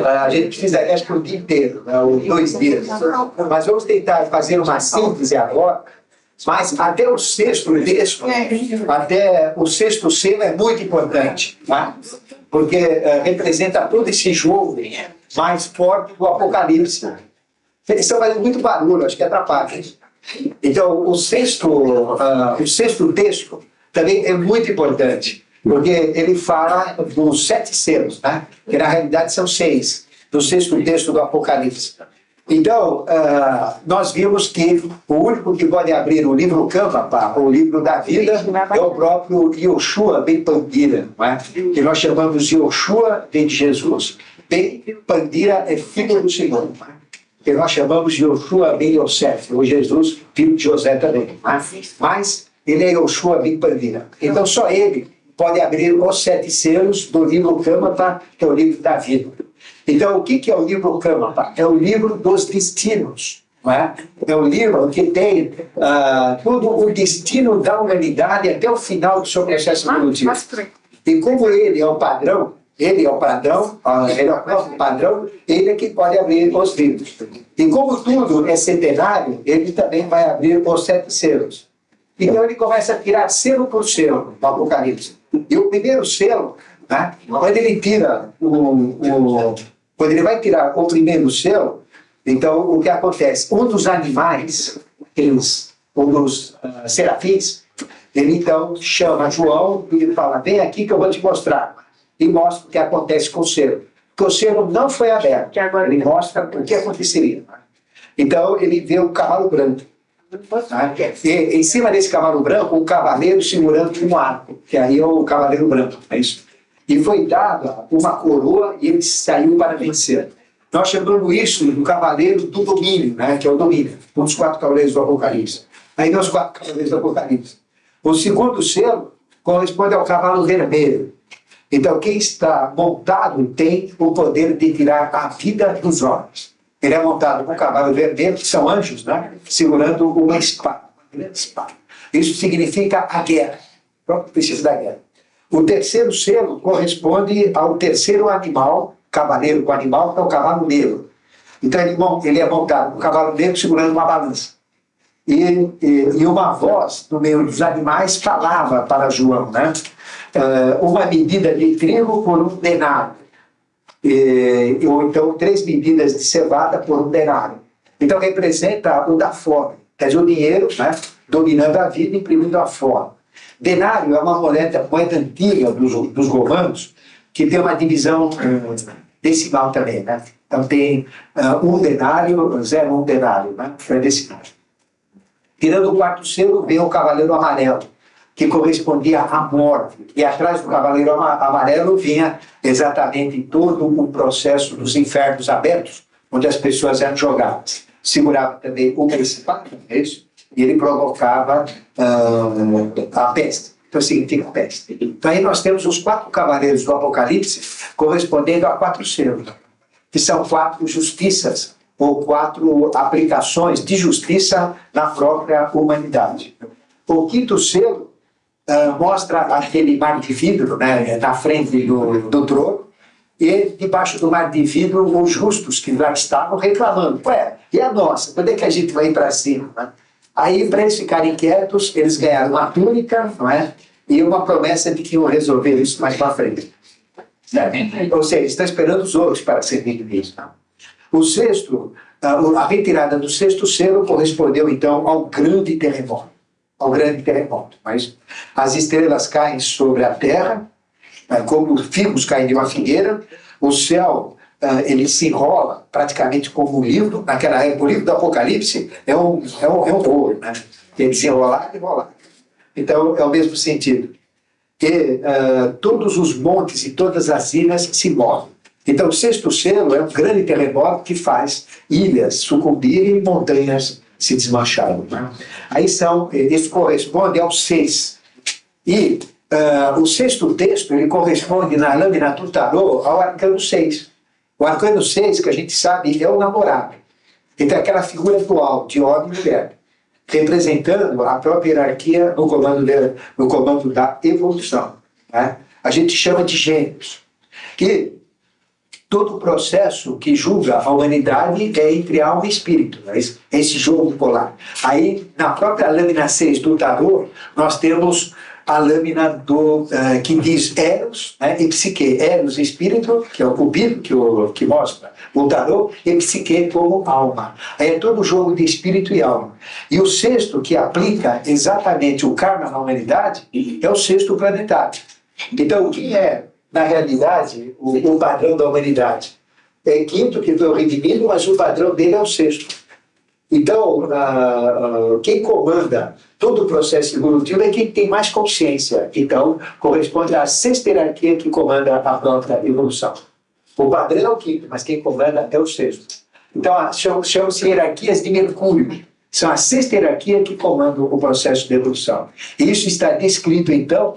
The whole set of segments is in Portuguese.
A gente precisaria, acho que o dia inteiro, né, ou 2 dias. Mas vamos tentar fazer uma síntese agora. Mas até o sexto texto, até o sexto selo é muito importante, tá? Porque representa todo esse jogo mais forte do Apocalipse. Eles estão fazendo muito barulho, acho que atrapalha. Então, o sexto texto também é muito importante, porque ele fala dos 7 selos, né? Que na realidade são 6, do sexto texto do Apocalipse. Então, nós vimos que o único que pode abrir o livro Câmara, o livro da vida, é o próprio Yoshua ben Pandira, não é? Que nós chamamos de Yoshua ben Jesus. Ben Pandira é filho do Senhor, que nós chamamos de Yoshua ben Yosef, ou Jesus, filho de José também. Mas ele é Yoshua ben Pandira. Então, só ele pode abrir os 7 selos do livro Câmara, que é o livro da vida. Então, o que é o livro Câmara? É o livro dos destinos. Não é? É o livro que tem todo o destino da humanidade até o final do seu processo evolutivo. E como ele é o padrão, ele é o próprio padrão, ele é que pode abrir os livros. E como tudo é centenário, ele também vai abrir os 7 selos. Então ele começa a tirar selo por selo no Apocalipse. E o primeiro selo, né, quando ele tira quando ele vai tirar o primeiro selo, então o que acontece? Um dos animais, um dos serafins, ele então chama João e ele fala: vem aqui que eu vou te mostrar. E mostra o que acontece com o selo. Porque o selo não foi aberto. Ele mostra o que aconteceria. Então ele vê um cavalo branco. E em cima desse cavalo branco, um cavaleiro segurando um arco, que aí é o cavaleiro branco, é isso. E foi dada uma coroa e ele saiu para vencer. Nós chamamos isso do cavaleiro do domínio, né, que é o domínio, um dos 4 cavaleiros do Apocalipse. Aí nós 4 cavaleiros do Apocalipse. O segundo selo corresponde ao cavalo vermelho. Então quem está montado tem o poder de tirar a vida dos homens. Ele é montado com um cavalo vermelho, que são anjos, né, segurando uma espada, uma grande espada. Isso significa a guerra. Pronto, precisa da guerra. O terceiro selo corresponde ao terceiro animal, cavaleiro com animal, que é o cavalo negro. Então ele é montado com um cavalo negro segurando uma balança. E uma voz no meio dos animais falava para João, né? Uma medida de trigo por um denário. Ou então 3 medidas de cevada por um denário. Então representa o da fome, quer dizer, o dinheiro, né, dominando a vida, imprimindo a fome. Denário é uma moeda antiga dos romanos, que tem uma divisão decimal também, né? Então tem 1 denário, 0,1 denário, né? É decimal. Tirando o 4º selo, vem o cavaleiro amarelo, que correspondia à morte. E atrás do cavaleiro amarelo vinha exatamente todo o processo dos infernos abertos, onde as pessoas eram jogadas. Segurava também uma espada, é isso? E ele provocava a peste. Então significa peste. Então aí nós temos os 4 cavaleiros do Apocalipse correspondendo a 4 selos, que são 4 justiças, ou 4 aplicações de justiça na própria humanidade. O 5º selo mostra aquele mar de vidro, né, na frente do trono, e debaixo do mar de vidro os justos que lá estavam reclamando: ué, e a nossa? Quando é que a gente vai ir para cima? Né? Aí, para eles ficarem quietos, eles ganharam uma túnica, não é? E uma promessa de que iam resolver isso mais para frente. Ou seja, estão esperando os outros para servirem disso. O sexto, a retirada do 6º selo correspondeu então ao grande terremoto. Mas as estrelas caem sobre a terra, como figos caem de uma figueira. O céu ele se enrola praticamente como um livro. Naquela época, o livro do Apocalipse é um rolo, né? Ele se enrolar e enrolar. Então é o mesmo sentido. Que todos os montes e todas as ilhas se movem. Então o 6º selo é um grande terremoto que faz ilhas sucumbirem e montanhas se desmacharam. Né? Aí isso corresponde ao 6. E o 6º texto, ele corresponde na lâmina do tarô ao arcano 6. O arcano 6, que a gente sabe, é o namorado. Então, aquela figura dual de homem e mulher, representando a própria hierarquia no comando da evolução. Né? A gente chama de gênios. E todo o processo que julga a humanidade é entre alma e espírito, né? Esse jogo polar. Aí, na própria lâmina 6 do tarô, nós temos a lâmina que diz Eros, né, e Psique. Eros, espírito, que é o cupido, que mostra o tarô, e Psique como alma. Aí é todo o jogo de espírito e alma. E o sexto, que aplica exatamente o karma na humanidade, é o sexto planetário. Então, o que é, na realidade, o padrão da humanidade? É quinto, que foi o redimido, mas o padrão dele é o sexto. Então, quem comanda todo o processo evolutivo é quem tem mais consciência. Então, corresponde à sexta hierarquia que comanda a própria evolução. O padrão é o quinto, mas quem comanda é o sexto. Então, chamam-se hierarquias de Mercúrio. São a sexta hierarquia que comanda o processo de evolução. E isso está descrito, então,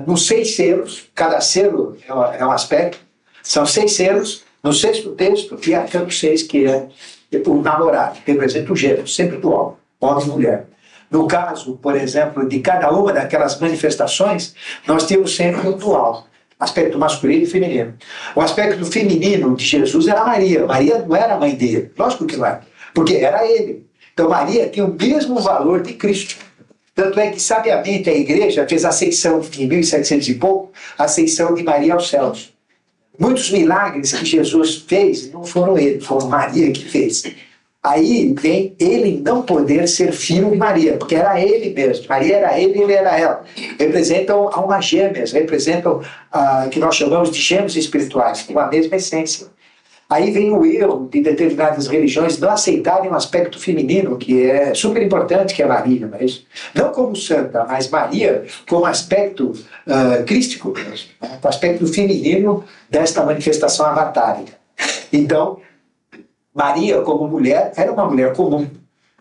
nos 6 selos. Cada selo é um aspecto. São 6 selos. No sexto texto, e arcano 6, que é o namorado, que representa o gênero, sempre dual, homem e mulher. No caso, por exemplo, de cada uma daquelas manifestações, nós temos sempre um dual, aspecto masculino e feminino. O aspecto feminino de Jesus era Maria. Maria não era a mãe dele, lógico que não era, porque era ele. Então Maria tem o mesmo valor de Cristo. Tanto é que, sabiamente, a igreja fez a ascensão, em 1700 e pouco, a ascensão de Maria aos céus. Muitos milagres que Jesus fez não foram ele, foram Maria que fez. Aí vem ele não poder ser filho de Maria, porque era ele mesmo. Maria era ele e ele era ela. Representam almas gêmeas, representam que nós chamamos de gêmeos espirituais, com a mesma essência. Aí vem o erro de determinadas religiões não aceitarem o aspecto feminino, que é super importante, que é Maria, mas não como santa, mas Maria como aspecto crístico, o aspecto feminino desta manifestação avatárica. Então, Maria, como mulher, era uma mulher comum.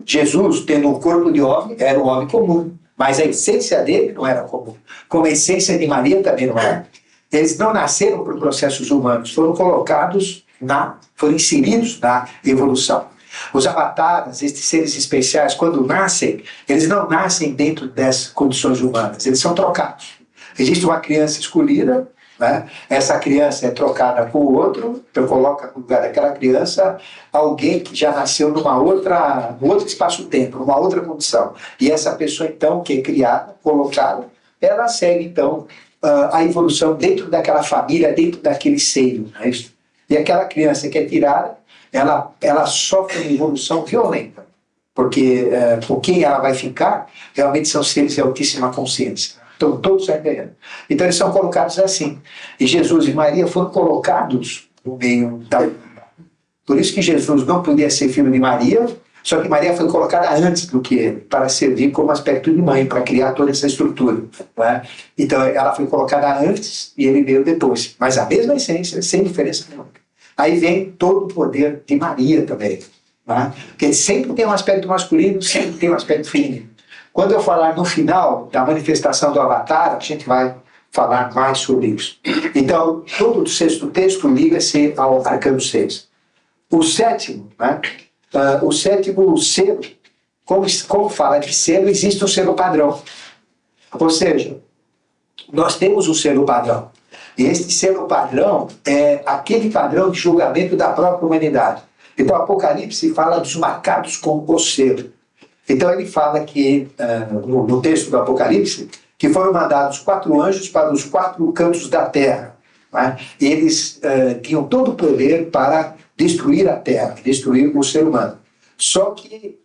Jesus, tendo um corpo de homem, era um homem comum, mas a essência dele não era comum. Como a essência de Maria também não era. Eles não nasceram por processos humanos, foram colocados foram inseridos na evolução. Os avatares, estes seres especiais, quando nascem, eles não nascem dentro dessas condições humanas, eles são trocados. Existe uma criança escolhida, né? Essa criança é trocada com o outro, então coloca no lugar daquela criança alguém que já nasceu num outro espaço-tempo, numa outra condição. E essa pessoa, então, que é criada, colocada, ela segue, então, a evolução dentro daquela família, dentro daquele seio, né? E aquela criança que é tirada, ela sofre uma evolução violenta, porque com quem ela vai ficar realmente são seres de altíssima consciência. Então todos saem ganhando. Então eles são colocados assim. E Jesus e Maria foram colocados no meio da... Por isso que Jesus não podia ser filho de Maria, só que Maria foi colocada antes do que ele, para servir como aspecto de mãe, para criar toda essa estrutura. Né? Então ela foi colocada antes e ele veio depois. Mas a mesma essência, sem diferença nenhuma. Aí vem todo o poder de Maria também. Né? Porque sempre tem um aspecto masculino, sempre tem um aspecto feminino. Quando eu falar no final da manifestação do Avatar, a gente vai falar mais sobre isso. Então, todo o sexto texto liga-se ao arcano 6. O sétimo, né? O sétimo selo, como fala de selo, existe um selo padrão. Ou seja, nós temos um selo padrão. E este selo padrão é aquele padrão de julgamento da própria humanidade. Então, o Apocalipse fala dos marcados com o selo. Então, ele fala que, no texto do Apocalipse, que foram mandados 4 anjos para os 4 cantos da terra. Né? Eles tinham todo o poder para destruir a terra, destruir o ser humano. Só que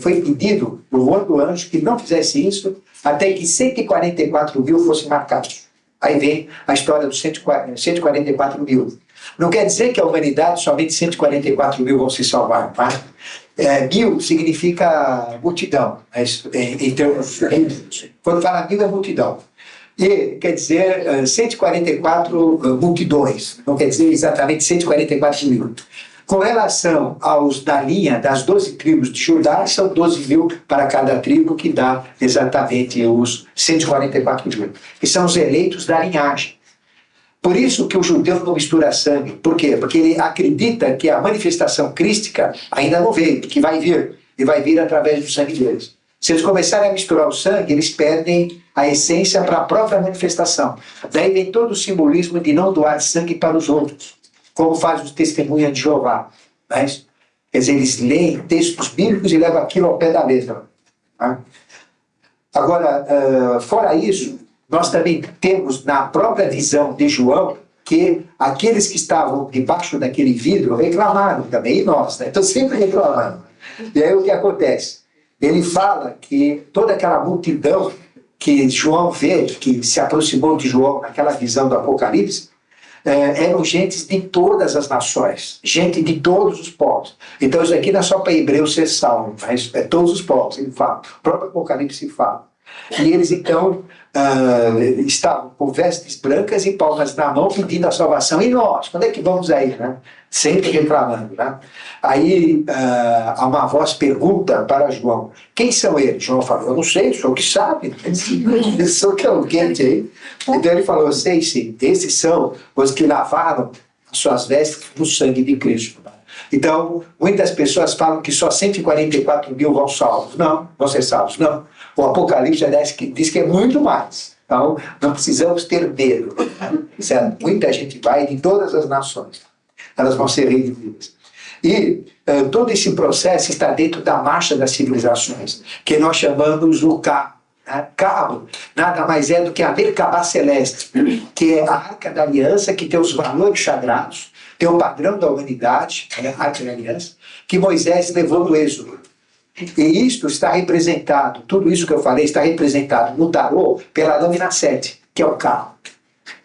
foi pedido por outro anjo que não fizesse isso até que 144 mil fossem marcados. Aí vem a história dos 144 mil. Não quer dizer que a humanidade, somente 144 mil vão se salvar. Tá? 1000 significa multidão, em termos... Quando fala 1000 é multidão. E quer dizer 144 multidões, não quer dizer exatamente 144 mil. Com relação aos da linha das 12 tribos de Judá, são 12 mil para cada tribo, que dá exatamente os 144 mil, que são os eleitos da linhagem. Por isso que o judeu não mistura sangue. Por quê? Porque ele acredita que a manifestação crística ainda não veio, que vai vir, e vai vir através do sangue deles. Se eles começarem a misturar o sangue, eles perdem a essência para a própria manifestação. Daí vem todo o simbolismo de não doar sangue para os outros. como faz o Testemunha de Jeová. Mas, quer dizer, eles leem textos bíblicos e levam aquilo ao pé da letra. Tá? Agora, fora isso, nós também temos na própria visão de João que aqueles que estavam debaixo daquele vidro reclamaram também, e nós, né? Então sempre reclamando. E aí o que acontece? Ele fala que toda aquela multidão que João vê, que se aproximou de João naquela visão do Apocalipse, eram gentes de todas as nações, gente de todos os povos. Então isso aqui não é só para Hebreus ser salvo, mas é todos os povos, ele fala. O próprio Apocalipse fala. E eles então estavam com vestes brancas e palmas na mão pedindo a salvação. E nós, quando é que vamos aí, né? Sempre reclamando, né? Aí uma voz pergunta para João: quem são eles? João falou: eu não sei, sou o que sabe. Eu sou que é o quente aí. Então ele falou: eu sei sim, esses são os que lavaram as suas vestes no sangue de Cristo. Então, muitas pessoas falam que só 144 mil vão salvos. Não, vão ser salvos. Não. O Apocalipse diz que é muito mais. Então, não precisamos ter medo. Certo? Muita gente vai de todas as nações. Elas vão ser redimidas. E todo esse processo está dentro da marcha das civilizações, que nós chamamos o carro. Carro nada mais é do que a Merkabah Celeste, que é a Arca da Aliança, que tem os valores sagrados, tem o padrão da humanidade, a Arca da Aliança, que Moisés levou no Êxodo. E isto está representado, tudo isso que eu falei está representado no tarô pela lâmina 7, que é o carro.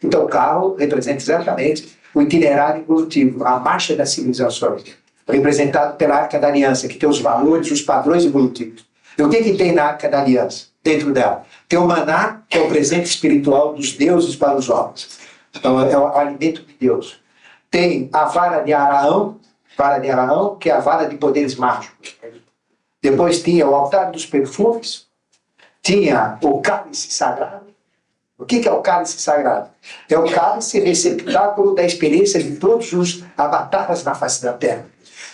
Então o carro representa exatamente o itinerário evolutivo, a marcha das civilizações, representado pela Arca da Aliança, que tem os valores, os padrões evolutivos. E o que tem na Arca da Aliança? Dentro dela tem o maná, que é o presente espiritual dos deuses para os homens. Então é o alimento de Deus. Tem a vara de Araão, que é a vara de poderes mágicos. Depois tinha o altar dos perfumes, tinha o cálice sagrado. O que é o cálice sagrado? É o cálice receptáculo da experiência de todos os avatares na face da terra.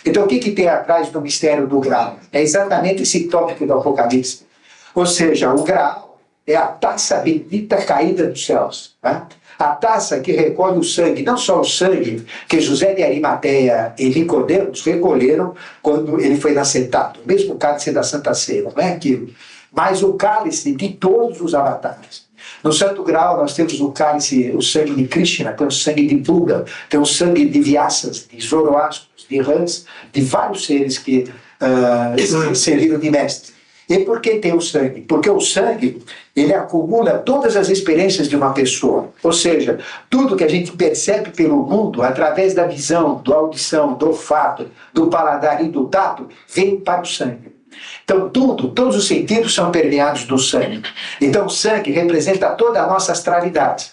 Então o que tem atrás do mistério do grau? É exatamente esse tópico do Apocalipse. Ou seja, o grau é a taça bendita caída dos céus. Né? A taça que recolhe o sangue, não só o sangue que José de Arimateia e Nicodemos recolheram quando ele foi inacetado, o mesmo cálice da Santa Ceia, não é aquilo, mas o cálice de todos os avatares. No Santo Grau nós temos o cálice, o sangue de Krishna, tem o sangue de Buda, tem o sangue de Vyasas, de Zoroastros, de Rãs, de vários seres que serviram de mestre. E por que tem o sangue? Porque o sangue, ele acumula todas as experiências de uma pessoa. Ou seja, tudo que a gente percebe pelo mundo, através da visão, da audição, do olfato, do paladar e do tato, vem para o sangue. Então todos os sentidos são permeados do sangue. Então o sangue representa toda a nossa astralidade.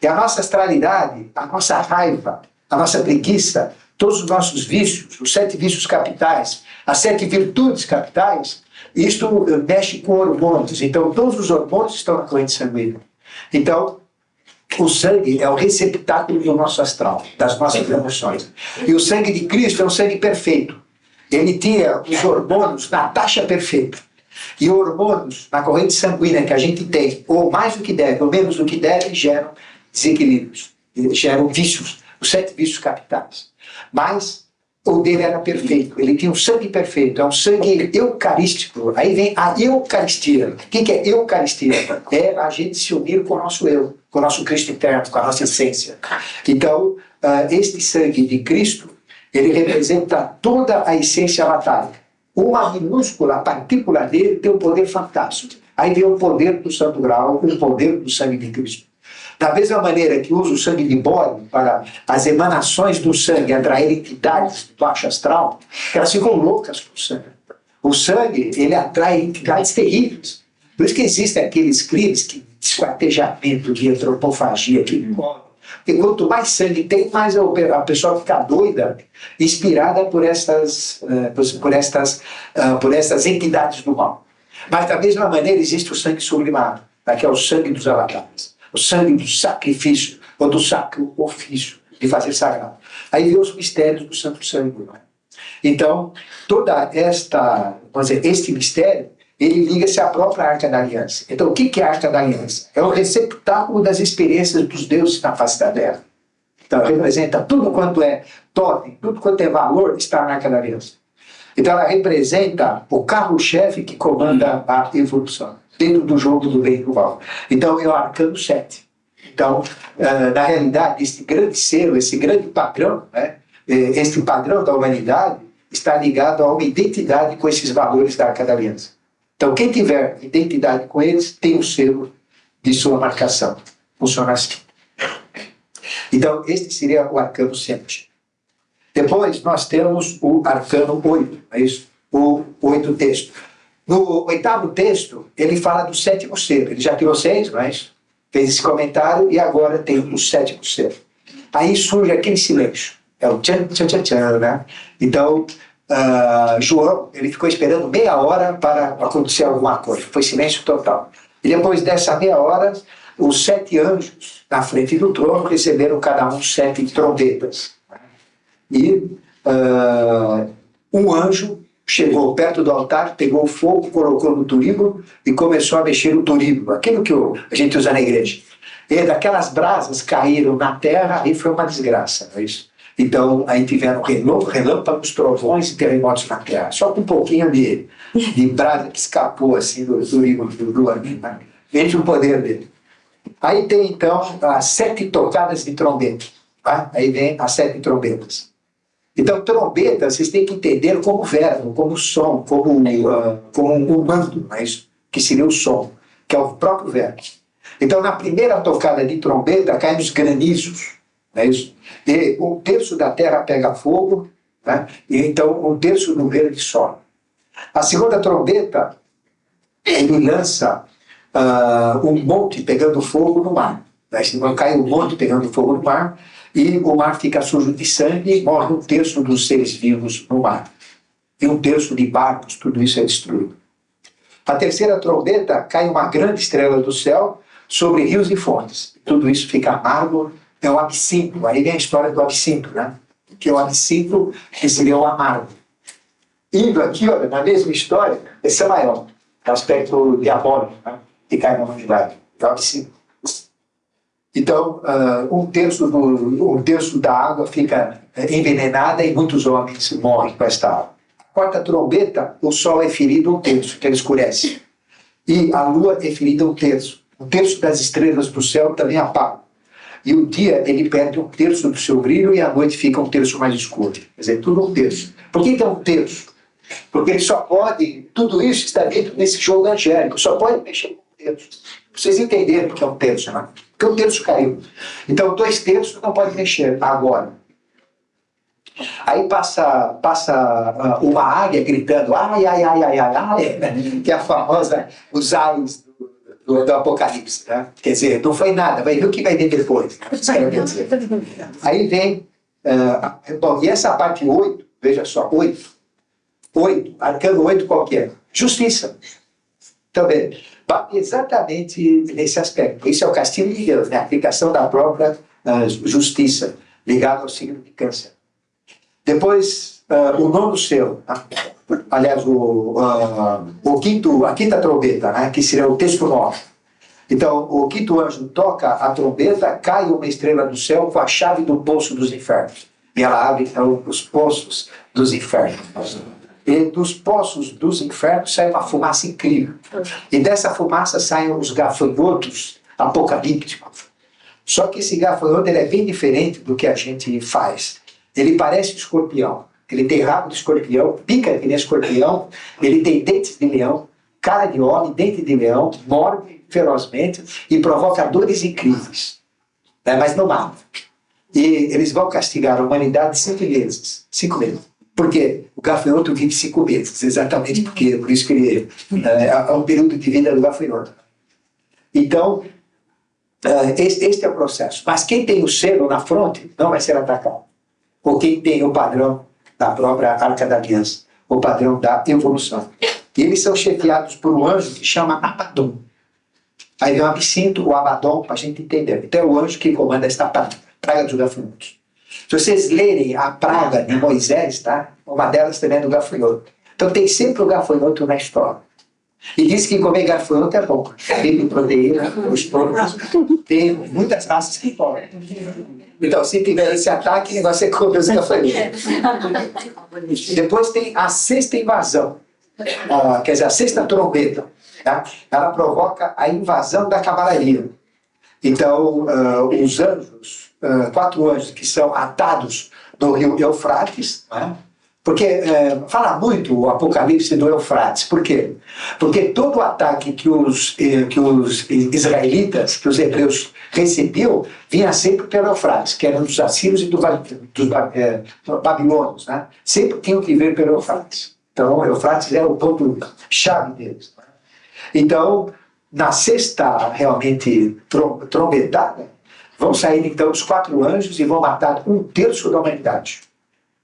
E a nossa astralidade, a nossa raiva, a nossa preguiça, todos os nossos vícios, os 7 vícios capitais, as 7 virtudes capitais, isto mexe com hormônios. Então todos os hormônios estão na corrente sanguínea. Então o sangue é o receptáculo do nosso astral, das nossas emoções. E o sangue de Cristo é um sangue perfeito. Ele tinha os hormônios na taxa perfeita. E hormônios na corrente sanguínea que a gente tem, ou mais do que deve, ou menos do que deve, geram desequilíbrios, geram vícios, os 7 vícios capitais. Mas o dele era perfeito, ele tinha um sangue perfeito, é um sangue eucarístico. Aí vem a Eucaristia. O que é Eucaristia? É a gente se unir com o nosso eu, com o nosso Cristo interno, com a nossa essência. Então, este sangue de Cristo, ele representa toda a essência avatárica. Uma minúscula partícula dele tem um poder fantástico. Aí vem o poder do Santo Grau, o poder do sangue de Cristo. Da mesma maneira que usa o sangue de bode para as emanações do sangue atrair entidades do baixo astral, elas ficam loucas com o sangue. O sangue, ele atrai entidades terríveis. Por isso que existem aqueles crimes de esquartejamento, de antropofagia, que morrem. Porque quanto mais sangue tem, mais a pessoa fica doida, inspirada por estas entidades do mal. Mas da mesma maneira existe o sangue sublimado, que é o sangue dos avatares, o sangue do sacrifício, ou do sacro ofício de fazer sagrado. Aí vem os mistérios do Santo Sangue. Não é? Então, este mistério, ele liga-se à própria Arca da Aliança. Então, o que é a Arca da Aliança? É o receptáculo das experiências dos deuses na face da terra. Então, representa tudo quanto é totem, tudo quanto é valor está na Arca da Aliança. Então, ela representa o carro-chefe que comanda a evolução, dentro do jogo do bem e do mal. Então, é o arcano 7. Então, na realidade, esse grande selo, esse grande padrão, né, esse padrão da humanidade está ligado a uma identidade com esses valores da Arca da Aliança. Então, quem tiver identidade com eles, tem o selo de sua marcação. Funciona assim. Então, este seria o arcano 7. Depois, nós temos o arcano 8, é isso? O 8 texto. No 8º texto, ele fala do 7º selo. Ele já tirou 6, mas fez esse comentário e agora tem o 7º selo. Aí surge aquele silêncio. É o tchan, tchan, tchan, tchan, né? Então, João, ele ficou esperando meia hora para acontecer alguma coisa. Foi silêncio total. E depois dessa meia hora, os 7 anjos na frente do trono receberam cada um 7 trombetas. E um anjo chegou perto do altar, pegou fogo, colocou no turíbulo e começou a mexer o turíbulo, aquilo que a gente usa na igreja. E daquelas brasas caíram na terra e foi uma desgraça, não é isso? Então, aí tiveram relâmpagos, trovões e terremotos na terra. Só com um pouquinho de brasa que escapou assim, do turíbulo do anjo. Né? Veja o poder dele. Aí tem, então, as 7 tocadas de trombeta. Tá? Aí vem as 7 trombetas. Então, trombeta, vocês têm que entender como verbo, como som, como um mando, mas que seria o som, que é o próprio verbo. Então, na primeira tocada de trombeta, caem os granizos, não é isso? E 1/3 da terra pega fogo, né? E então 1/3 do verde some. A segunda trombeta, ele lança um monte pegando fogo no mar. Né? Então, cai um monte pegando fogo no mar, e o mar fica sujo de sangue e morre 1/3 dos seres vivos no mar. E 1/3 de barcos, tudo isso é destruído. A terceira trombeta, cai uma grande estrela do céu sobre rios e fontes. Tudo isso fica amargo, é o absinto. Aí vem a história do absinto, né? Que é o absinto que seria o amargo. Indo aqui, olha, na mesma história, esse é maior, é o aspecto diabólico, né? Que cai na humanidade, é o absinto. Então, 1/3 da água fica envenenada e muitos homens morrem com esta água. A quarta trombeta, o sol é ferido 1/3, que ele escurece. E a lua é ferida 1/3. 1/3 das estrelas do céu também apagam. E o dia, ele perde 1/3 do seu brilho e a noite fica 1/3 mais escura. Quer dizer, tudo 1/3. Por que é 1/3? Porque ele só pode, tudo isso está dentro desse jogo angélico, só pode mexer com 1/3. Vocês entenderam o que é 1/3, né? Porque 1/3 caiu. Então, 2/3 não pode mexer agora. Aí passa uma águia gritando, ai, ai, ai, ai, ai, ai, que é a famosa, os ais do Apocalipse. Né? Quer dizer, não foi nada, vai ver o que vai vir depois. Aí vem, bom, e essa parte 8, veja só, 8, arcano 8 qual que é? Justiça. Também. Exatamente nesse aspecto. Isso é o castigo de Deus, né? A aplicação da própria justiça, ligada ao signo de Câncer. Depois, o 9º selo, aliás, a quinta trombeta, né? Que seria o texto 9. Então, o 5º anjo toca a trombeta, cai uma estrela do céu com a chave do poço dos infernos. E ela abre, então, os poços dos infernos. E dos poços dos infernos sai uma fumaça incrível. E dessa fumaça saem os gafanhotos apocalípticos. Só que esse gafanhoto ele é bem diferente do que a gente faz. Ele parece um escorpião. Ele tem rabo de escorpião, pica que nem escorpião, ele tem dentes de leão, cara de homem, dente de leão, morde ferozmente e provoca dores incríveis. Mas não mata. E eles vão castigar a humanidade 5 meses. 5 meses. Porque o gafanhoto vive 5 meses, exatamente porque, por isso que ele é um período de vida do gafanhoto. Então, este é o processo. Mas quem tem o selo na fronte não vai ser atacado. Ou quem tem o padrão da própria Arca da Aliança, o padrão da evolução. E eles são chefiados por um anjo que chama Abaddon. Aí vem o absinto, o Abaddon, para a gente entender. Então é o anjo que comanda esta praga dos gafanhotos. Se vocês lerem a praga de Moisés, tá? Uma delas também é do gafanhoto. Então tem sempre o gafanhoto na história. E diz que comer gafanhoto é bom. Tem proteína, gostoso. Tem muitas raças que comem. Então, se tiver esse ataque, o negócio é comer os gafanhotos. Depois tem a sexta invasão. Quer dizer, a sexta trombeta. Tá? Ela provoca a invasão da cavalaria. Então, os anjos, 4 anjos que são atados no rio Eufrates, né? Porque fala muito o Apocalipse do Eufrates. Por quê? Porque todo o ataque que os israelitas, que os hebreus recebiam, vinha sempre pelo Eufrates, que eram dos assírios e dos babilônios. Né? Sempre tinham que vir pelo Eufrates. Então, o Eufrates era o ponto-chave deles. Né? Então, na sexta, realmente, trombetada, vão sair, então, os 4 anjos e vão matar 1/3 da humanidade.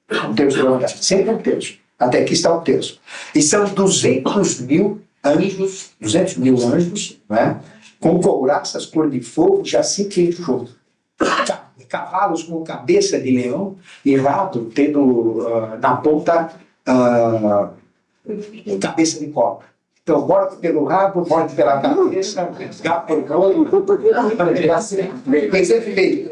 1/3 da humanidade. Sempre 1/3. Até aqui está 1/3. E são 200 mil anjos, né? Com couraças cor de fogo, já se queixou. Cavalos com cabeça de leão e rato tendo na ponta cabeça de cobra. Então, morde pelo rabo, morde pela cabeça, escapa pelo olho. Coisa é feia.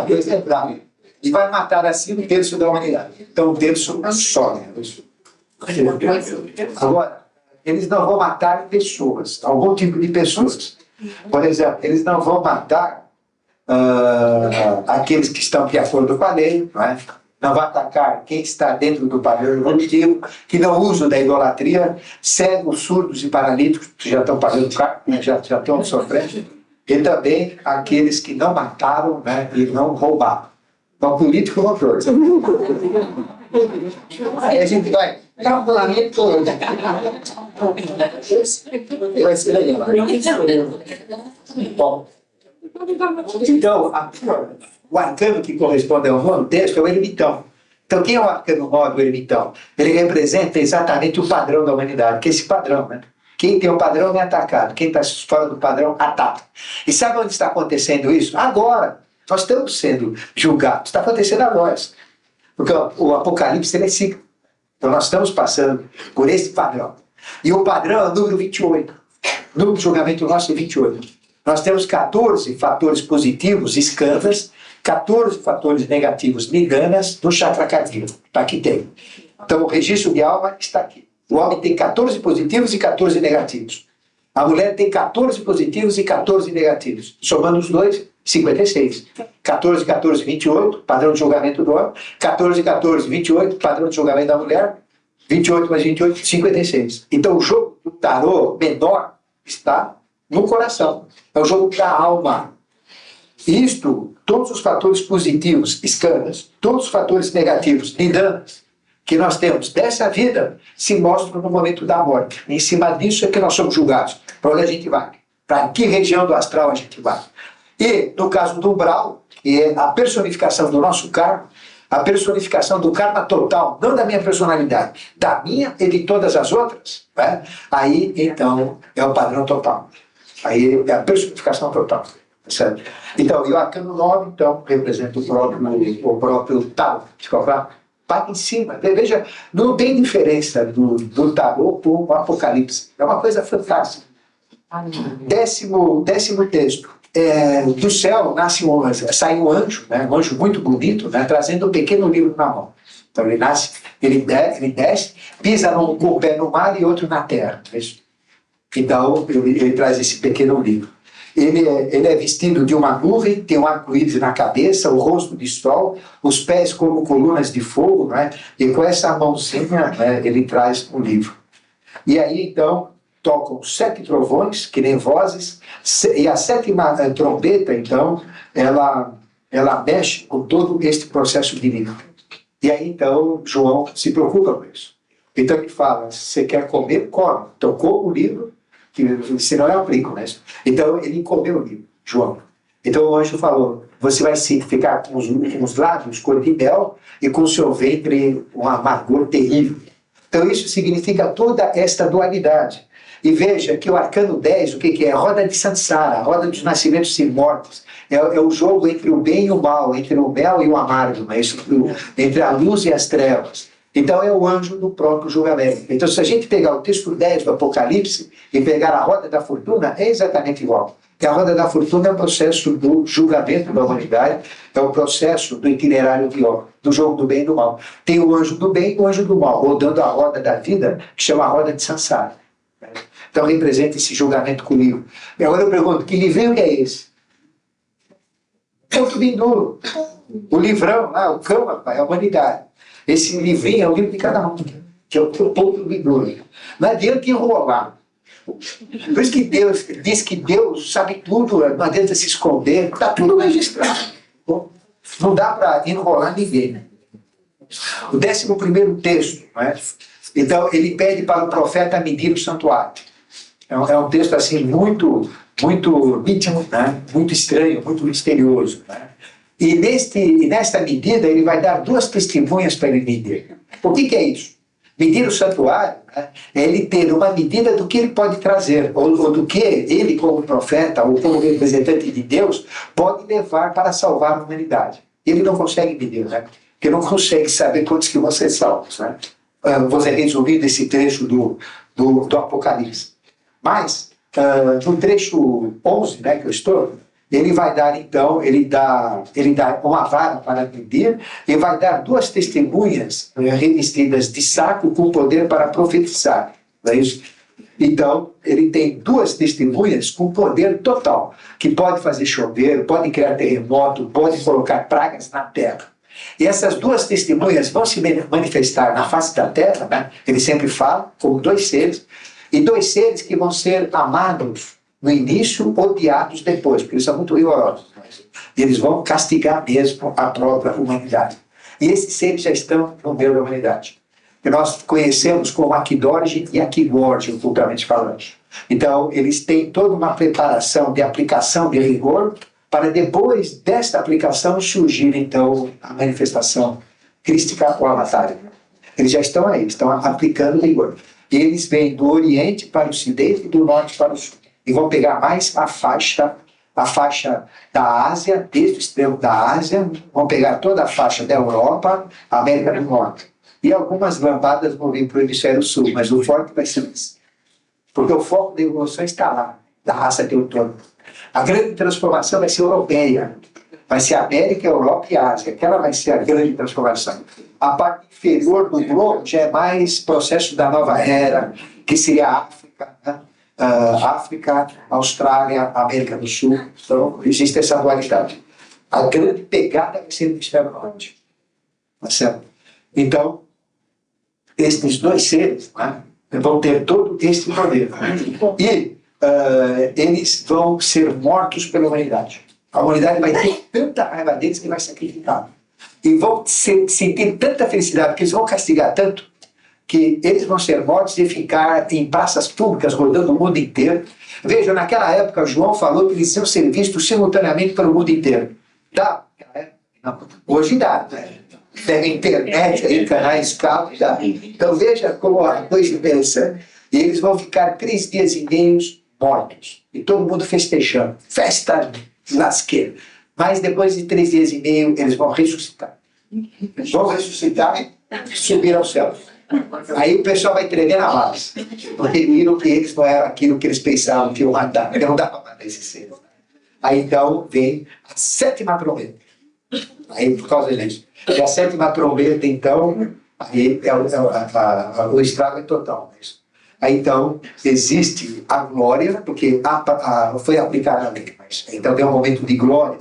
Coisa é brava. E vai matar assim 1/3 da humanidade. Então, 1/3 só. Agora, eles não vão matar pessoas, algum tipo de pessoas. Por exemplo, eles não vão matar aqueles que estão de acordo com a lei, não é? Não vai atacar quem está dentro do padrão evolutivo, que não usam da idolatria, cegos, surdos e paralíticos, que já estão pagando caro, já estão sofrendo, e também aqueles que não mataram, né, e não roubaram. Então, político não trouxe. Aí a gente vai calculamento todo. Vai ser legal. Bom, então, o arcano que corresponde ao nono texto é o ermitão. Então, quem é o arcano 9, o ermitão? Ele representa exatamente o padrão da humanidade, que é esse padrão, né? Quem tem o padrão é atacado, quem está fora do padrão, ataca. E sabe onde está acontecendo isso? Agora. Nós estamos sendo julgados, está acontecendo a nós. Porque o Apocalipse ele é cíclico. Então nós estamos passando por esse padrão. E o padrão é o número 28. O número de julgamento nosso é 28. Nós temos 14 fatores positivos, escândalos, 14 fatores negativos, liganas, no chakra cardíaco. Está aqui tem. Então o registro de alma está aqui. O homem tem 14 positivos e 14 negativos. A mulher tem 14 positivos e 14 negativos. Somando os dois, 56. 14, 14, 28, padrão de julgamento do homem. 14, 14, 28, padrão de julgamento da mulher. 28 mais 28, 56. Então o jogo do tarô menor está no coração. É o jogo da alma. Isto, todos os fatores positivos, escanas, todos os fatores negativos, lidanas, que nós temos dessa vida, se mostram no momento da morte. Em cima disso é que nós somos julgados. Para onde a gente vai? Para que região do astral a gente vai? E, no caso do umbral, que é a personificação do nosso karma, a personificação do karma total, não da minha personalidade, da minha e de todas as outras, né? Aí, então, é o padrão total. Aí é a personificação total. Certo? Então, e o arcano 9, então, representa o próprio tarô. Vai em cima. Veja, não tem diferença do tarô para o Apocalipse. É uma coisa fantástica. Décimo texto. Do céu sai um anjo, né, um anjo muito bonito, né, trazendo um pequeno livro na mão. Então ele desce, pisa com o pé no mar e outro na terra. Então ele traz esse pequeno livro. Ele é vestido de uma nuvem, tem um arco-íris na cabeça, o rosto de sol, os pés como colunas de fogo, né, e com essa mãozinha, né, ele traz um livro. E aí então tocam 7 trovões, que nem vozes, e a 7ª trombeta, então, ela mexe com todo este processo divino. E aí, então, João se preocupa com isso. Então ele fala, se você quer comer, come. Tocou o livro, que senão eu aplico, né? Então ele comeu o livro, João. Então o anjo falou, você vai ficar com os lábios cor de mel e com o seu ventre um amargor terrível. Então isso significa toda esta dualidade. E veja que o arcano 10, o que é? A roda de Sansara, a roda dos nascimentos e mortos. É o jogo entre o bem e o mal, entre o mel e o amargo, né? Isso, entre a luz e as trevas. Então é o anjo do próprio julgamento. Então se a gente pegar o texto 10 do Apocalipse e pegar a roda da fortuna, é exatamente igual. Porque a roda da fortuna é o processo do julgamento da humanidade, é o processo do itinerário do jogo do bem e do mal. Tem o anjo do bem e o anjo do mal, rodando a roda da vida, que chama a roda de Sansara. Então representa esse julgamento com o livro. E agora eu pergunto, que livrinho é esse? É o vindouro. O livrão, o cão, rapaz, é a humanidade. Esse livrinho é o livro de cada um, que é o ponto do vindouro. Não adianta enrolar. Por isso que Deus diz que Deus sabe tudo, não adianta se esconder, está tudo registrado. Não dá para enrolar ninguém. O 11º texto, né? Então ele pede para o profeta medir o santuário. É um texto assim muito íntimo, né? Muito estranho, muito misterioso. Né? E nesta medida ele vai dar 2 testemunhas para ele medir. O que é isso? Medir o santuário, né, é ele ter uma medida do que ele pode trazer, ou do que ele, como profeta, ou como representante de Deus, pode levar para salvar a humanidade. Ele não consegue medir, né? Porque não consegue saber quantos que vão ser salvos. Né? Vou resumir desse trecho do Apocalipse. Mas, no trecho 11, né, que eu estou, ele vai dar, então, ele dá uma vara para medir, e vai dar 2 testemunhas revestidas de saco com poder para profetizar. Não é isso? Então, ele tem 2 testemunhas com poder total, que pode fazer chover, pode criar terremoto, pode colocar pragas na terra. E essas 2 testemunhas vão se manifestar na face da terra, né? Ele sempre fala, como 2 seres, e 2 seres que vão ser amados no início, odiados depois, porque eles são muito rigorosos. E eles vão castigar mesmo a própria humanidade. E esses seres já estão no meio da humanidade. Que nós conhecemos como Aquidorge e Aquigorge, culturalmente falando. Então, eles têm toda uma preparação de aplicação de rigor, para depois desta aplicação surgir, então, a manifestação crística ou avatária. Eles já estão aí, estão aplicando rigor. E eles vêm do Oriente para o Ocidente e do Norte para o Sul. E vão pegar mais a faixa da Ásia, desde o extremo da Ásia, vão pegar toda a faixa da Europa, América do Norte. E algumas lambadas vão vir para o hemisfério sul, mas o forte vai ser esse. Porque o foco da evolução está lá, da raça teutônica. A grande transformação vai ser europeia. Vai ser América, Europa e Ásia. Aquela vai ser a grande transformação. A parte inferior do globo já é mais processo da nova era, que seria a África, né? África, Austrália, América do Sul. Então, existe essa dualidade. A grande pegada vai ser no hemisfério norte. Tá certo? Então, estes 2 seres, né, vão ter todo este poder. E eles vão ser mortos pela humanidade. A humanidade vai ter tanta raiva deles que vai sacrificar. E vão sentir tanta felicidade, porque eles vão castigar tanto, que eles vão ser mortos e ficar em praças públicas, rodando o mundo inteiro. Veja, naquela época, João falou que eles iam ser vistos simultaneamente pelo mundo inteiro. Dá? Não. Hoje dá, né? Tem internet, aí, canais cabos, dá. Então veja como a coisa pensa. E eles vão ficar 3 dias e meio mortos. E todo mundo festejando. Festa lasqueira. Mas depois de 3 dias e meio, eles vão ressuscitar. Vão ressuscitar e subir ao céu. Aí o pessoal vai tremer na base. Porque viram que eles não eram aquilo que eles pensavam que iam matar. Porque não dá para matar esses seres. Aí então vem a 7ª trombeta. Aí por causa disso. E a 7ª trombeta, então, aí o estrago é total. Aí então existe a glória, porque foi aplicada a lei. Então tem um momento de glória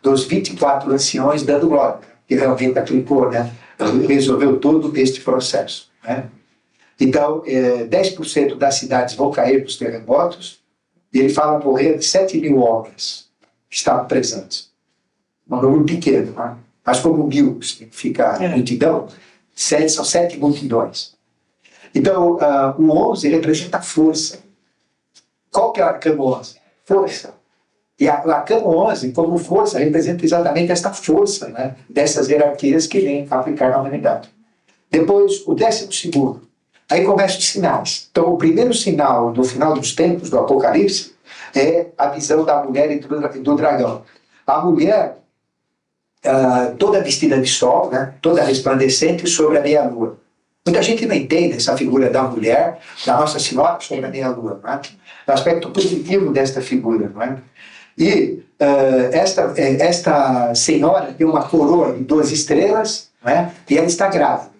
dos 24 anciões dando glória, que realmente aplicou, né? Resolveu todo este processo. Né? Então, 10% das cidades vão cair nos terremotos, e ele fala morrer de 7.000 homens que estavam presentes. Um número pequeno, né? Mas como 1.000 significa multidão, são 7 multidões. Então, o 11 representa força. Qual que é o arcano 11? Força. E o arcano 11, como força, representa exatamente esta força, né, dessas hierarquias que vêm aplicar na humanidade. Depois, o 12º. Aí começam os sinais. Então, o primeiro sinal do final dos tempos, do Apocalipse, é a visão da mulher e do dragão. A mulher, toda vestida de sol, né, toda resplandecente sobre a meia-lua. Muita gente não entende essa figura da mulher, da Nossa Senhora sobre a meia-lua, não é? O aspecto positivo desta figura, não é? E esta senhora tem uma coroa de 12 estrelas, não é? E ela está grávida.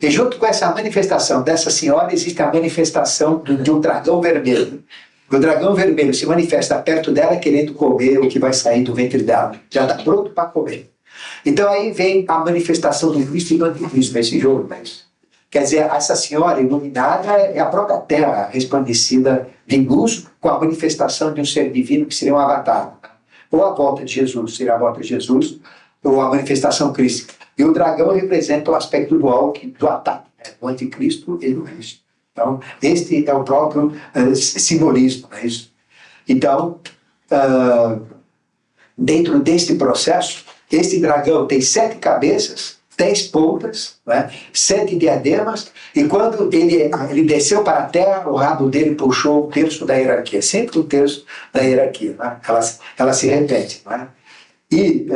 E junto com essa manifestação dessa senhora, existe a manifestação de um dragão vermelho. O dragão vermelho se manifesta perto dela querendo comer o que vai sair do ventre dela. Já está pronto para comer. Então aí vem a manifestação do Cristo e do Anticristo nesse jogo. Mas, quer dizer, essa senhora iluminada é a própria terra resplandecida de luz com a manifestação de um ser divino que seria um avatar. Ou a volta de Jesus, seria a volta de Jesus, ou a manifestação crística. E o dragão representa o aspecto dual do ataque, né? Do anticristo e do Cristo. Então, este é o próprio simbolismo. Não é isso? Então, dentro deste processo, este dragão tem 7 cabeças, 10 pontas, né? 7 diademas, e quando ele desceu para a terra, o rabo dele puxou um terço da hierarquia, sempre um terço da hierarquia. Né? Ela se repete. Né? E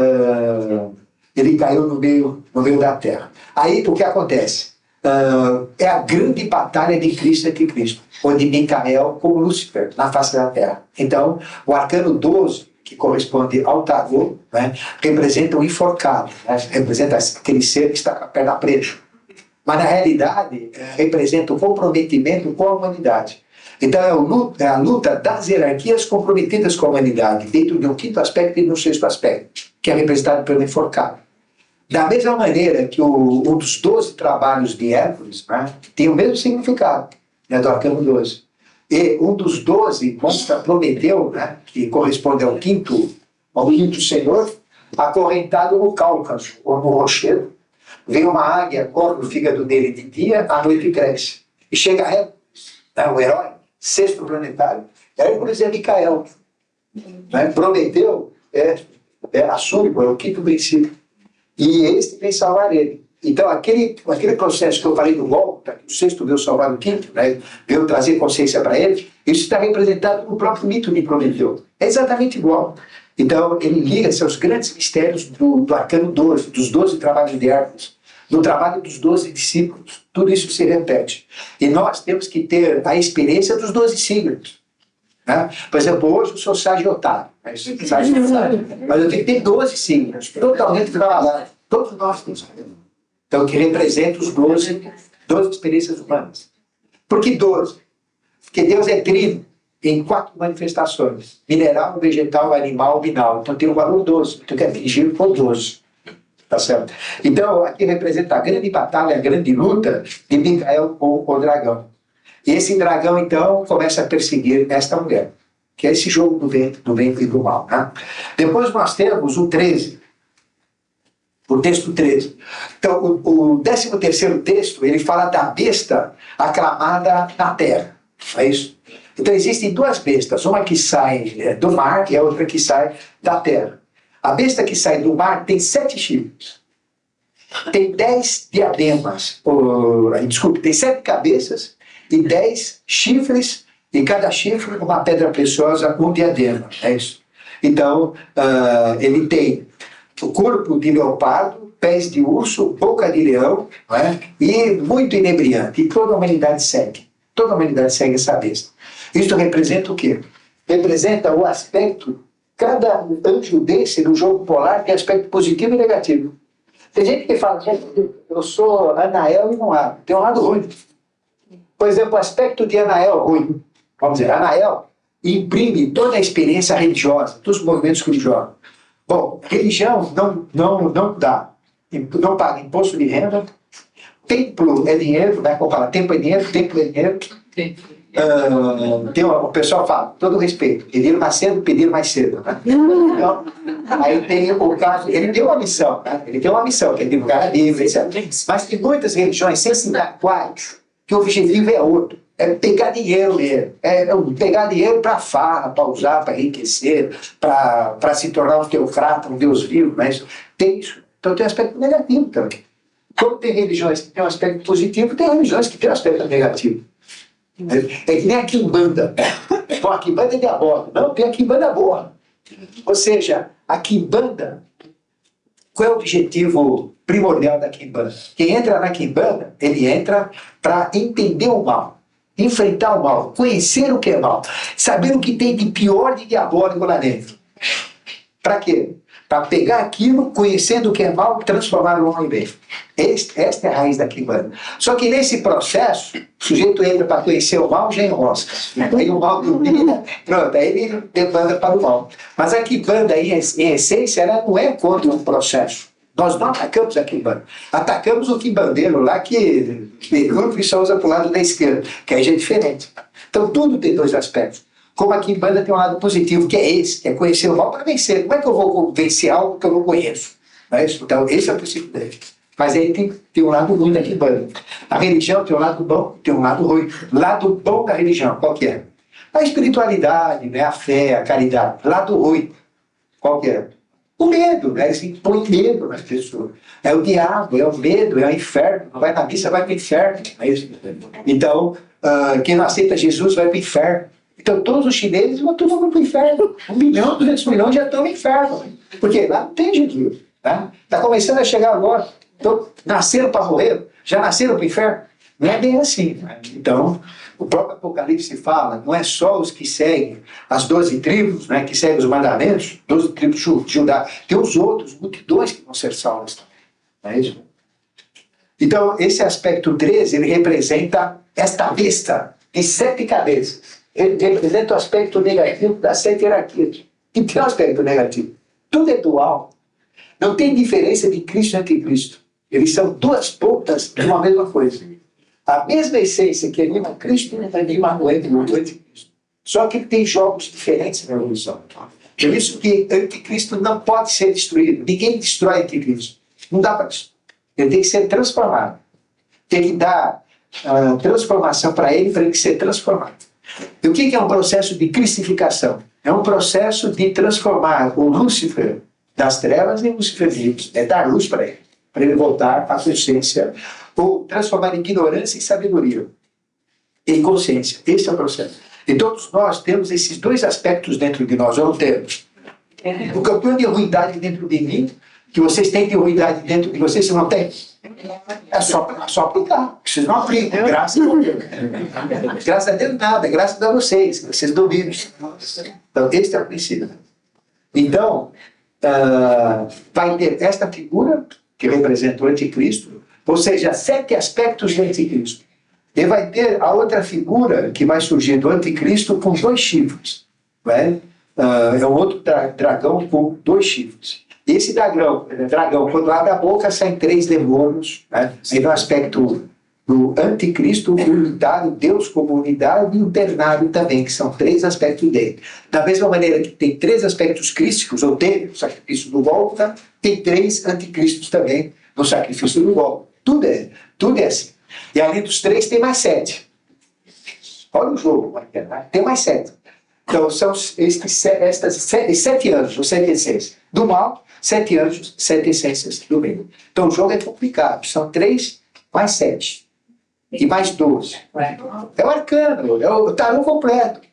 ele caiu no meio da terra. Aí o que acontece? É a grande batalha de Cristo e Anticristo, onde Micael com Lúcifer na face da terra. Então, o arcano 12, que corresponde ao tarô, né, representa o enforcado, né, representa aquele ser que está com a perna presa. Mas, na realidade, representa o comprometimento com a humanidade. Então, é a luta das hierarquias comprometidas com a humanidade, dentro de um 5º aspecto e de um 6º aspecto, que é representado pelo enforcado. Da mesma maneira que um dos 12 trabalhos de Hércules, né, tem o mesmo significado, né, do arcano 12. E um dos 12 mostra Prometeu, né, que corresponde ao quinto senhor, acorrentado no Cáucaso, ou no rochedo. Vem uma águia, corre o fígado dele de dia, à noite cresce. E chega Hércules, né, o herói, 6º planetário. Hércules é Micael. Né, Prometeu a súmula, é o 5º princípio. E este vem salvar ele. Então, aquele processo que eu falei do golpe, o 6º veio salvar o 5º, né, veio trazer consciência para ele, isso está representado no próprio mito de Prometeu. É exatamente igual. Então, ele liga-se aos grandes mistérios do arcano 12, dos 12 trabalhos de Hércules, do trabalho dos 12 discípulos. Tudo isso se repete. E nós temos que ter a experiência dos 12 signos. Né? Por exemplo, hoje eu sou sagiotário, mas eu tenho que ter 12 signos, totalmente trabalhados. Todos nós temos. Então, que representa os 12 experiências humanas. Por que 12? Porque Deus é trino em 4 manifestações: mineral, vegetal, animal, binal. Então tem o valor 12. Então quer dirigir por 12. Tá certo? Então, aqui representa a grande batalha, a grande luta de Micael com o dragão. E esse dragão, então, começa a perseguir esta mulher, que é esse jogo do bem e do mal. Né? Depois nós temos o 13, o texto 13. Então, o 13º texto, ele fala da besta aclamada na terra. Não é isso? Então, existem 2 bestas, uma que sai do mar e a outra que sai da terra. A besta que sai do mar tem 7 chifres. Tem 10 diademas, tem 7 cabeças e 10 chifres, e cada chifre uma pedra preciosa, um diadema. É isso. Então, ele tem o corpo de leopardo, pés de urso, boca de leão, não é? E muito inebriante. E toda a humanidade segue. Toda a humanidade segue essa besta. Isso representa o quê? Representa o aspecto. Cada anjo desse no jogo polar tem aspecto positivo e negativo. Tem gente que fala, eu sou Anael e não há. Tem um lado ruim. Por exemplo, o aspecto de Anael ruim. Vamos dizer, Anael imprime toda a experiência religiosa, dos movimentos religiosos. Bom, religião não dá. Não paga imposto de renda. Templo é dinheiro, né? Como fala, tempo é dinheiro, templo é dinheiro. O pessoal fala, todo respeito, pedir mais cedo, pedir mais cedo. Né? Então, aí tem o caso, ele tem uma missão, né? Ele tem uma missão, que é divulgar a Bíblia, etc. Mas tem muitas religiões, sem citar quais, que o objetivo é outro. É pegar dinheiro mesmo. É pegar dinheiro para farra, para usar, para enriquecer, para se tornar um teocrata, um Deus vivo. Mas tem isso. Então tem um aspecto negativo também. Como tem religiões que têm um aspecto positivo, tem religiões que têm um aspecto negativo. É que nem a quimbanda. Pô, a quimbanda é diabólica. Não, tem a quimbanda boa. Ou seja, a quimbanda Qual é o objetivo primordial da Quimbanda? Quem entra na Quimbanda, ele entra para entender o mal, enfrentar o mal, conhecer o que é mal, saber o que tem de pior e diabólico lá dentro. Para quê? Para pegar aquilo, conhecendo o que é mal, transformar o mal em bem. Esta é a raiz da Quimbanda. Só que nesse processo, o sujeito entra para conhecer o mal, já enrosca. Aí o mal domina, pronto, aí ele demanda para o mal. Mas a Quimbanda, em essência, ela não é contra o processo. Nós não atacamos a Quimbanda. Atacamos o quimbandeiro lá que o só usa para o lado da esquerda, que aí já é diferente. Então tudo tem dois aspectos. Como a Quimbanda tem um lado positivo, que é esse, que é conhecer o mal para vencer. Como é que eu vou vencer algo que eu não conheço? Não é isso? Então, esse é o princípio dele. Mas aí tem um lado ruim da Quimbanda. A religião tem um lado bom, tem um lado ruim. Lado bom da religião, qual que é? A espiritualidade, né? A fé, a caridade. Lado ruim, qual que é? O medo, né? Eles impõem medo nas pessoas. É o diabo, é o medo, é o inferno. Não vai na missa, vai para o inferno. É isso. Então, quem não aceita Jesus vai para o inferno. Então, todos os chineses vão todo mundo para o inferno. 1 milhão, 200 milhões já estão no inferno. Porque lá não tem Jesus. Está começando a chegar agora. Então, nasceram para morrer, já nasceram para o inferno. Não é bem assim. Né? Então, o próprio Apocalipse fala, não é só os que seguem as 12 tribos, né, que seguem os mandamentos, 12 tribos de Judá, tem os outros, multidões que vão ser salvas também. Não é isso? Então, esse aspecto 13, ele representa esta besta de 7 cabeças. Ele representa o aspecto negativo das 7 hierarquias. E tem um aspecto negativo. Tudo é dual. Não tem diferença de Cristo e anticristo. Eles são duas pontas de uma mesma coisa. A mesma essência que anima Cristo anima o anticristo. Só que ele tem jogos diferentes na evolução. Por isso que anticristo não pode ser destruído. Ninguém destrói anticristo. Não dá para destruir. Ele tem que ser transformado. Tem que dar transformação para ele ser transformado. E o que é um processo de cristificação? É um processo de transformar o Lúcifer das trevas em Lúcifer de luz. É dar luz para ele voltar à sua essência, ou transformar ignorância em sabedoria, em consciência. Esse é o processo. E todos nós temos esses dois aspectos dentro de nós, ou não temos? O que eu tenho de ruindade dentro de mim, que vocês têm de ruindade dentro de vocês, vocês não têm? É só aplicar. Vocês não aplicam, graças a Deus. Graças a Deus nada, graças a vocês, que vocês dominam. Então, esse é o princípio. Então, vai ter esta figura, que representa o anticristo, ou seja, 7 aspectos do anticristo. E vai ter a outra figura que vai surgir do anticristo com 2 chifres. Né? É um outro dragão com 2 chifres. Esse dragão, quando abre a boca, saem 3 demônios. Né? Aí no aspecto do anticristo, unitário, Deus como unidade, e o ternário também, que são 3 aspectos dele. Da mesma maneira que tem 3 aspectos crísticos, ou teve o sacrifício do Gólgota, tem 3 anticristos também no sacrifício do Gólgota. Tudo é assim. E além dos 3, tem mais 7. Olha o jogo, tem mais 7. Então são estas 7 anjos, ou 7 essências do mal, 7 anjos, 7 essências do bem. Então o jogo é complicado, são 3 mais 7 e mais 12. É o arcano, é o tarô completo.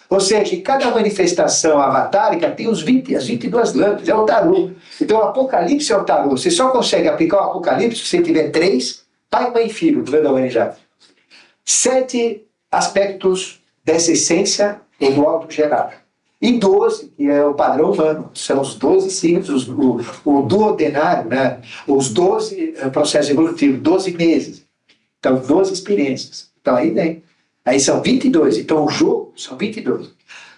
Ou seja, em cada manifestação avatárica tem as 22 lâmpadas, é o tarô. Então o Apocalipse é o tarô. Você só consegue aplicar o Apocalipse se você tiver 3, pai, mãe e filho, do da humanidade. 7 aspectos dessa essência em modo geral. E 12, que é o padrão humano, são os 12 signos, o duodenário, né? Os 12 processos evolutivos, 12 meses. Então, 12 experiências. Então, aí vem. Aí são 22. Então, o jogo são 22.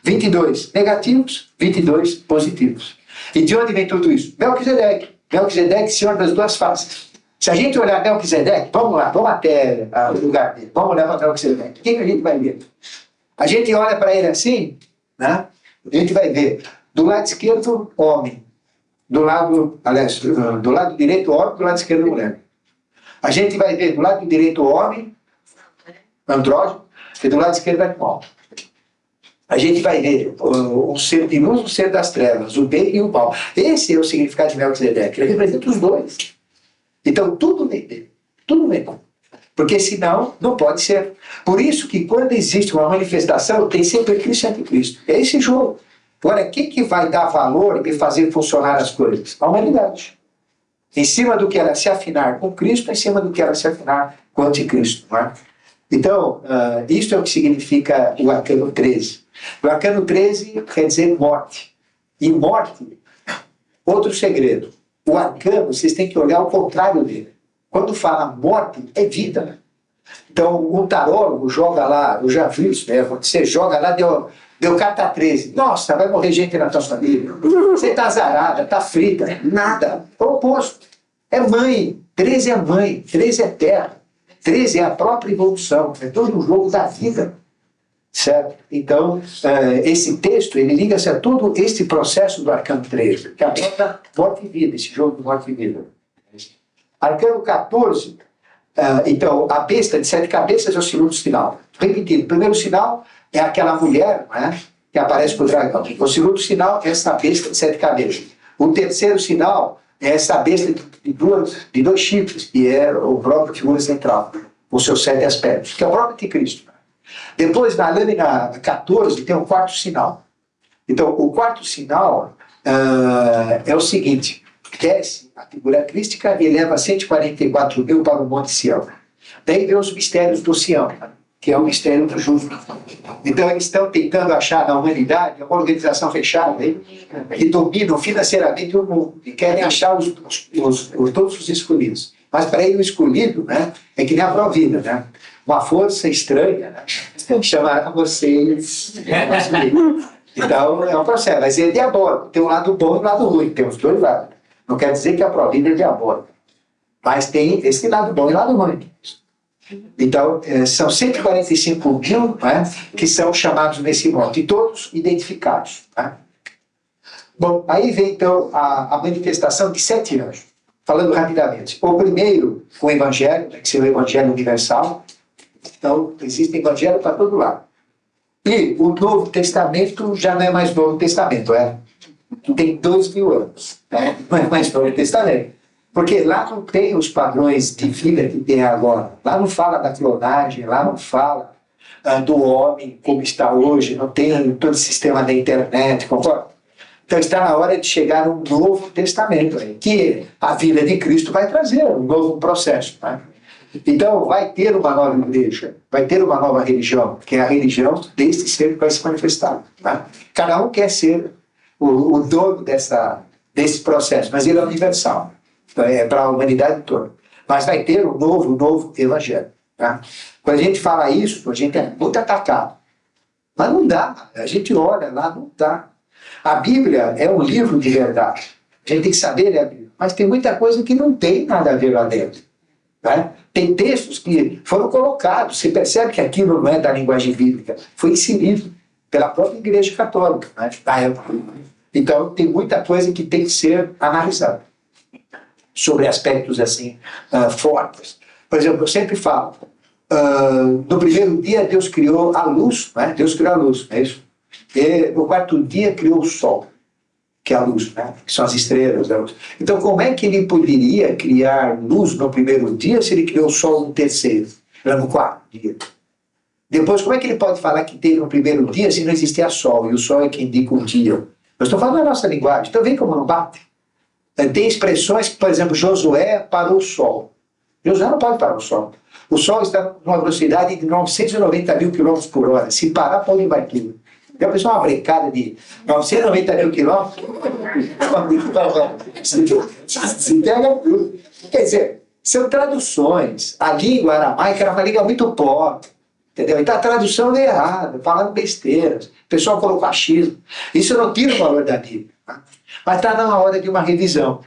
22 negativos, 22 positivos. E de onde vem tudo isso? Melquisedeque. Melquisedeque, senhor das 2 faces. Se a gente olhar Melquisedeque, vamos lá, vamos até o lugar dele. Vamos olhar para Melquisedeque. O que a gente vai ver? A gente olha para ele assim, né? A gente vai ver do lado esquerdo, homem. Do lado direito, homem, do lado esquerdo, mulher. A gente vai ver do lado direito, homem, andrógeno, e do lado esquerdo, animal. A gente vai ver um ser de luz, um ser das trevas, o bem e o mal. Esse é o significado de Melquisedeque. Ele representa os dois. Então, tudo vem dele. Tudo vem dele. Porque senão, não pode ser. Por isso que quando existe uma manifestação, tem sempre Cristo e anticristo. É esse jogo. Agora, quem que vai dar valor e fazer funcionar as coisas? A humanidade. Em cima do que ela se afinar com Cristo, em cima do que ela se afinar com o anticristo. Não é? Então, isto é o que significa o arcano 13. O arcano 13 quer dizer morte. E morte, outro segredo. O arcano, vocês têm que olhar o contrário dele. Quando fala morte, é vida. Então, um tarólogo joga lá, eu já vi isso, né? Você joga lá, deu carta 13. Nossa, vai morrer gente na tua família. Você está azarada, está frita. Nada. É o oposto. É mãe. 13 é mãe. 13 é terra. 13 é a própria evolução. É todo um jogo da vida. Certo? Então, esse texto, ele liga-se a todo este processo do arcano 13, que aborda morte e vida, esse jogo de morte e vida. Arcano 14, então, a besta de 7 cabeças é o segundo sinal. Repetindo, o primeiro sinal é aquela mulher, né, que aparece com o dragão. O segundo sinal é essa besta de 7 cabeças. O terceiro sinal é essa besta de 2 chifres, que é o próprio figura central, com seus 7 aspectos, que é o próprio anticristo. Depois, na lâmina 14, tem o quarto sinal. Então, o quarto sinal é o seguinte: desce a figura crística e eleva 144 mil para o Monte Sião. Daí vem os mistérios do Sião, que é o mistério do justo. Então, eles estão tentando achar na humanidade uma organização fechada que dominam financeiramente o mundo e querem achar todos os escolhidos. Mas para ele, o escolhido, né, é que nem a provida, né? Uma força estranha, né, chamar vocês. Então, é um processo. Mas ele é diabólico. Tem um lado bom e um lado ruim. Tem os dois lados. Não quer dizer que a provida é diabólica. Mas tem esse lado bom e lado ruim. Então, são 145 mil, né, que são chamados nesse modo. E todos identificados. Né? Bom, aí vem, então, a manifestação de 7 anjos. Falando rapidamente. O primeiro, o Evangelho, que seria o Evangelho universal. Então, existe Evangelho para todo lado. E o Novo Testamento já não é mais Novo Testamento, tem 2.000 anos. Né? Não é mais Novo Testamento. Porque lá não tem os padrões de vida que tem agora. Lá não fala da clonagem, lá não fala do homem como está hoje, não tem todo o sistema da internet, concorda? Então está na hora de chegar um Novo Testamento, que a vida de Cristo vai trazer um novo processo. Né? Então vai ter uma nova igreja, vai ter uma nova religião, que é a religião desse ser que vai se manifestar. Né? Cada um quer ser o dono desse processo, mas ele é universal, é para a humanidade toda. Mas vai ter um novo evangelho. Tá? Quando a gente fala isso, a gente é muito atacado. Mas não dá, a gente olha lá, não dá. A Bíblia é um livro de verdade. A gente tem que saber ler a Bíblia. Mas tem muita coisa que não tem nada a ver lá dentro. Né? Tem textos que foram colocados, você percebe que aquilo não é da linguagem bíblica, foi inserido pela própria Igreja Católica, né? Da época. Então tem muita coisa que tem que ser analisada sobre aspectos assim fortes. Por exemplo, eu sempre falo, no primeiro dia Deus criou a luz, né? Deus criou a luz, não é isso? E no quarto dia criou o sol, que é a luz, né? Que são as estrelas. Né? Então, como é que ele poderia criar luz no primeiro dia se ele criou o sol no terceiro, no quarto dia? Depois, como é que ele pode falar que teve no primeiro dia se não existia sol, e o sol é quem indica o dia? Eu estou falando a nossa linguagem, então vem como não bate. Tem expressões que, por exemplo, Josué parou o sol. Josué não pode parar o sol. O sol está numa velocidade de 990 mil quilômetros por hora. Se parar, pode ir aquilo. Já pensou uma brincada de 990 mil quilômetros? Se pega tudo. Quer dizer, são traduções. A língua aramaica era uma língua muito pobre. Entendeu? Então a tradução é errada, falando besteiras. O pessoal colocou achismo. Isso não tira o valor da Bíblia. Tá? Mas está na hora de uma revisão.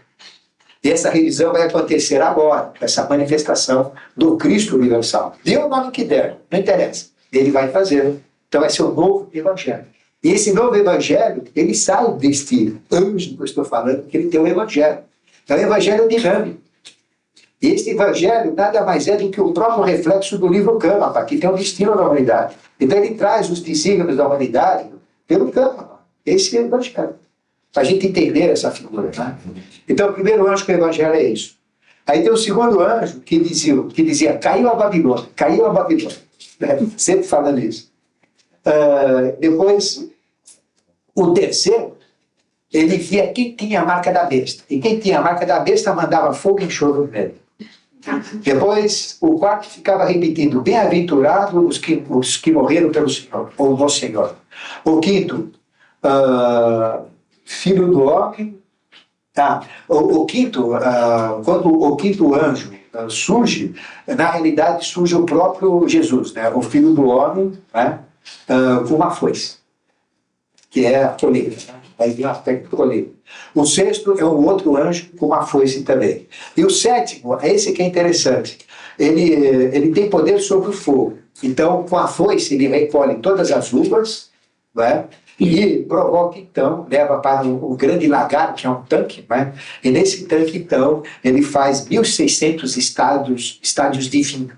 E essa revisão vai acontecer agora, essa manifestação do Cristo universal. Dê o nome que der, não interessa. Ele vai fazer. Então vai ser um novo evangelho. E esse novo evangelho, ele sai deste anjo que eu estou falando, que ele tem um evangelho. É um evangelho dinâmico. E este evangelho nada mais é do que o próprio reflexo do livro Câmara, que tem um destino da humanidade. Então ele traz os desígnios da humanidade pelo Câmara. Esse é o evangelho. Para a gente entender essa figura. Né? Então o primeiro anjo que o evangelho é isso. Aí tem o segundo anjo que dizia caiu a Babilônia, caiu a Babilônia. Sempre falando isso. Depois, o terceiro ele via quem tinha a marca da besta. E quem tinha a marca da besta mandava fogo e enxofre nele. Depois, o quarto ficava repetindo: bem-aventurados os que morreram pelo Senhor, ou no Senhor. O quinto, filho do homem. O quinto, quando o quinto anjo surge, na realidade surge o próprio Jesus, né? O filho do homem, né? Com uma foice, que é a colheita. Aí vem o aspecto da colheita. O sexto é um outro anjo com uma foice também. E o sétimo, esse que é interessante, ele tem poder sobre o fogo. Então, com a foice, ele recolhe todas as uvas, né? E provoca, então, leva para o grande lagar, que é um tanque, né? E nesse tanque, então, ele faz 1.600 estádios de vinho.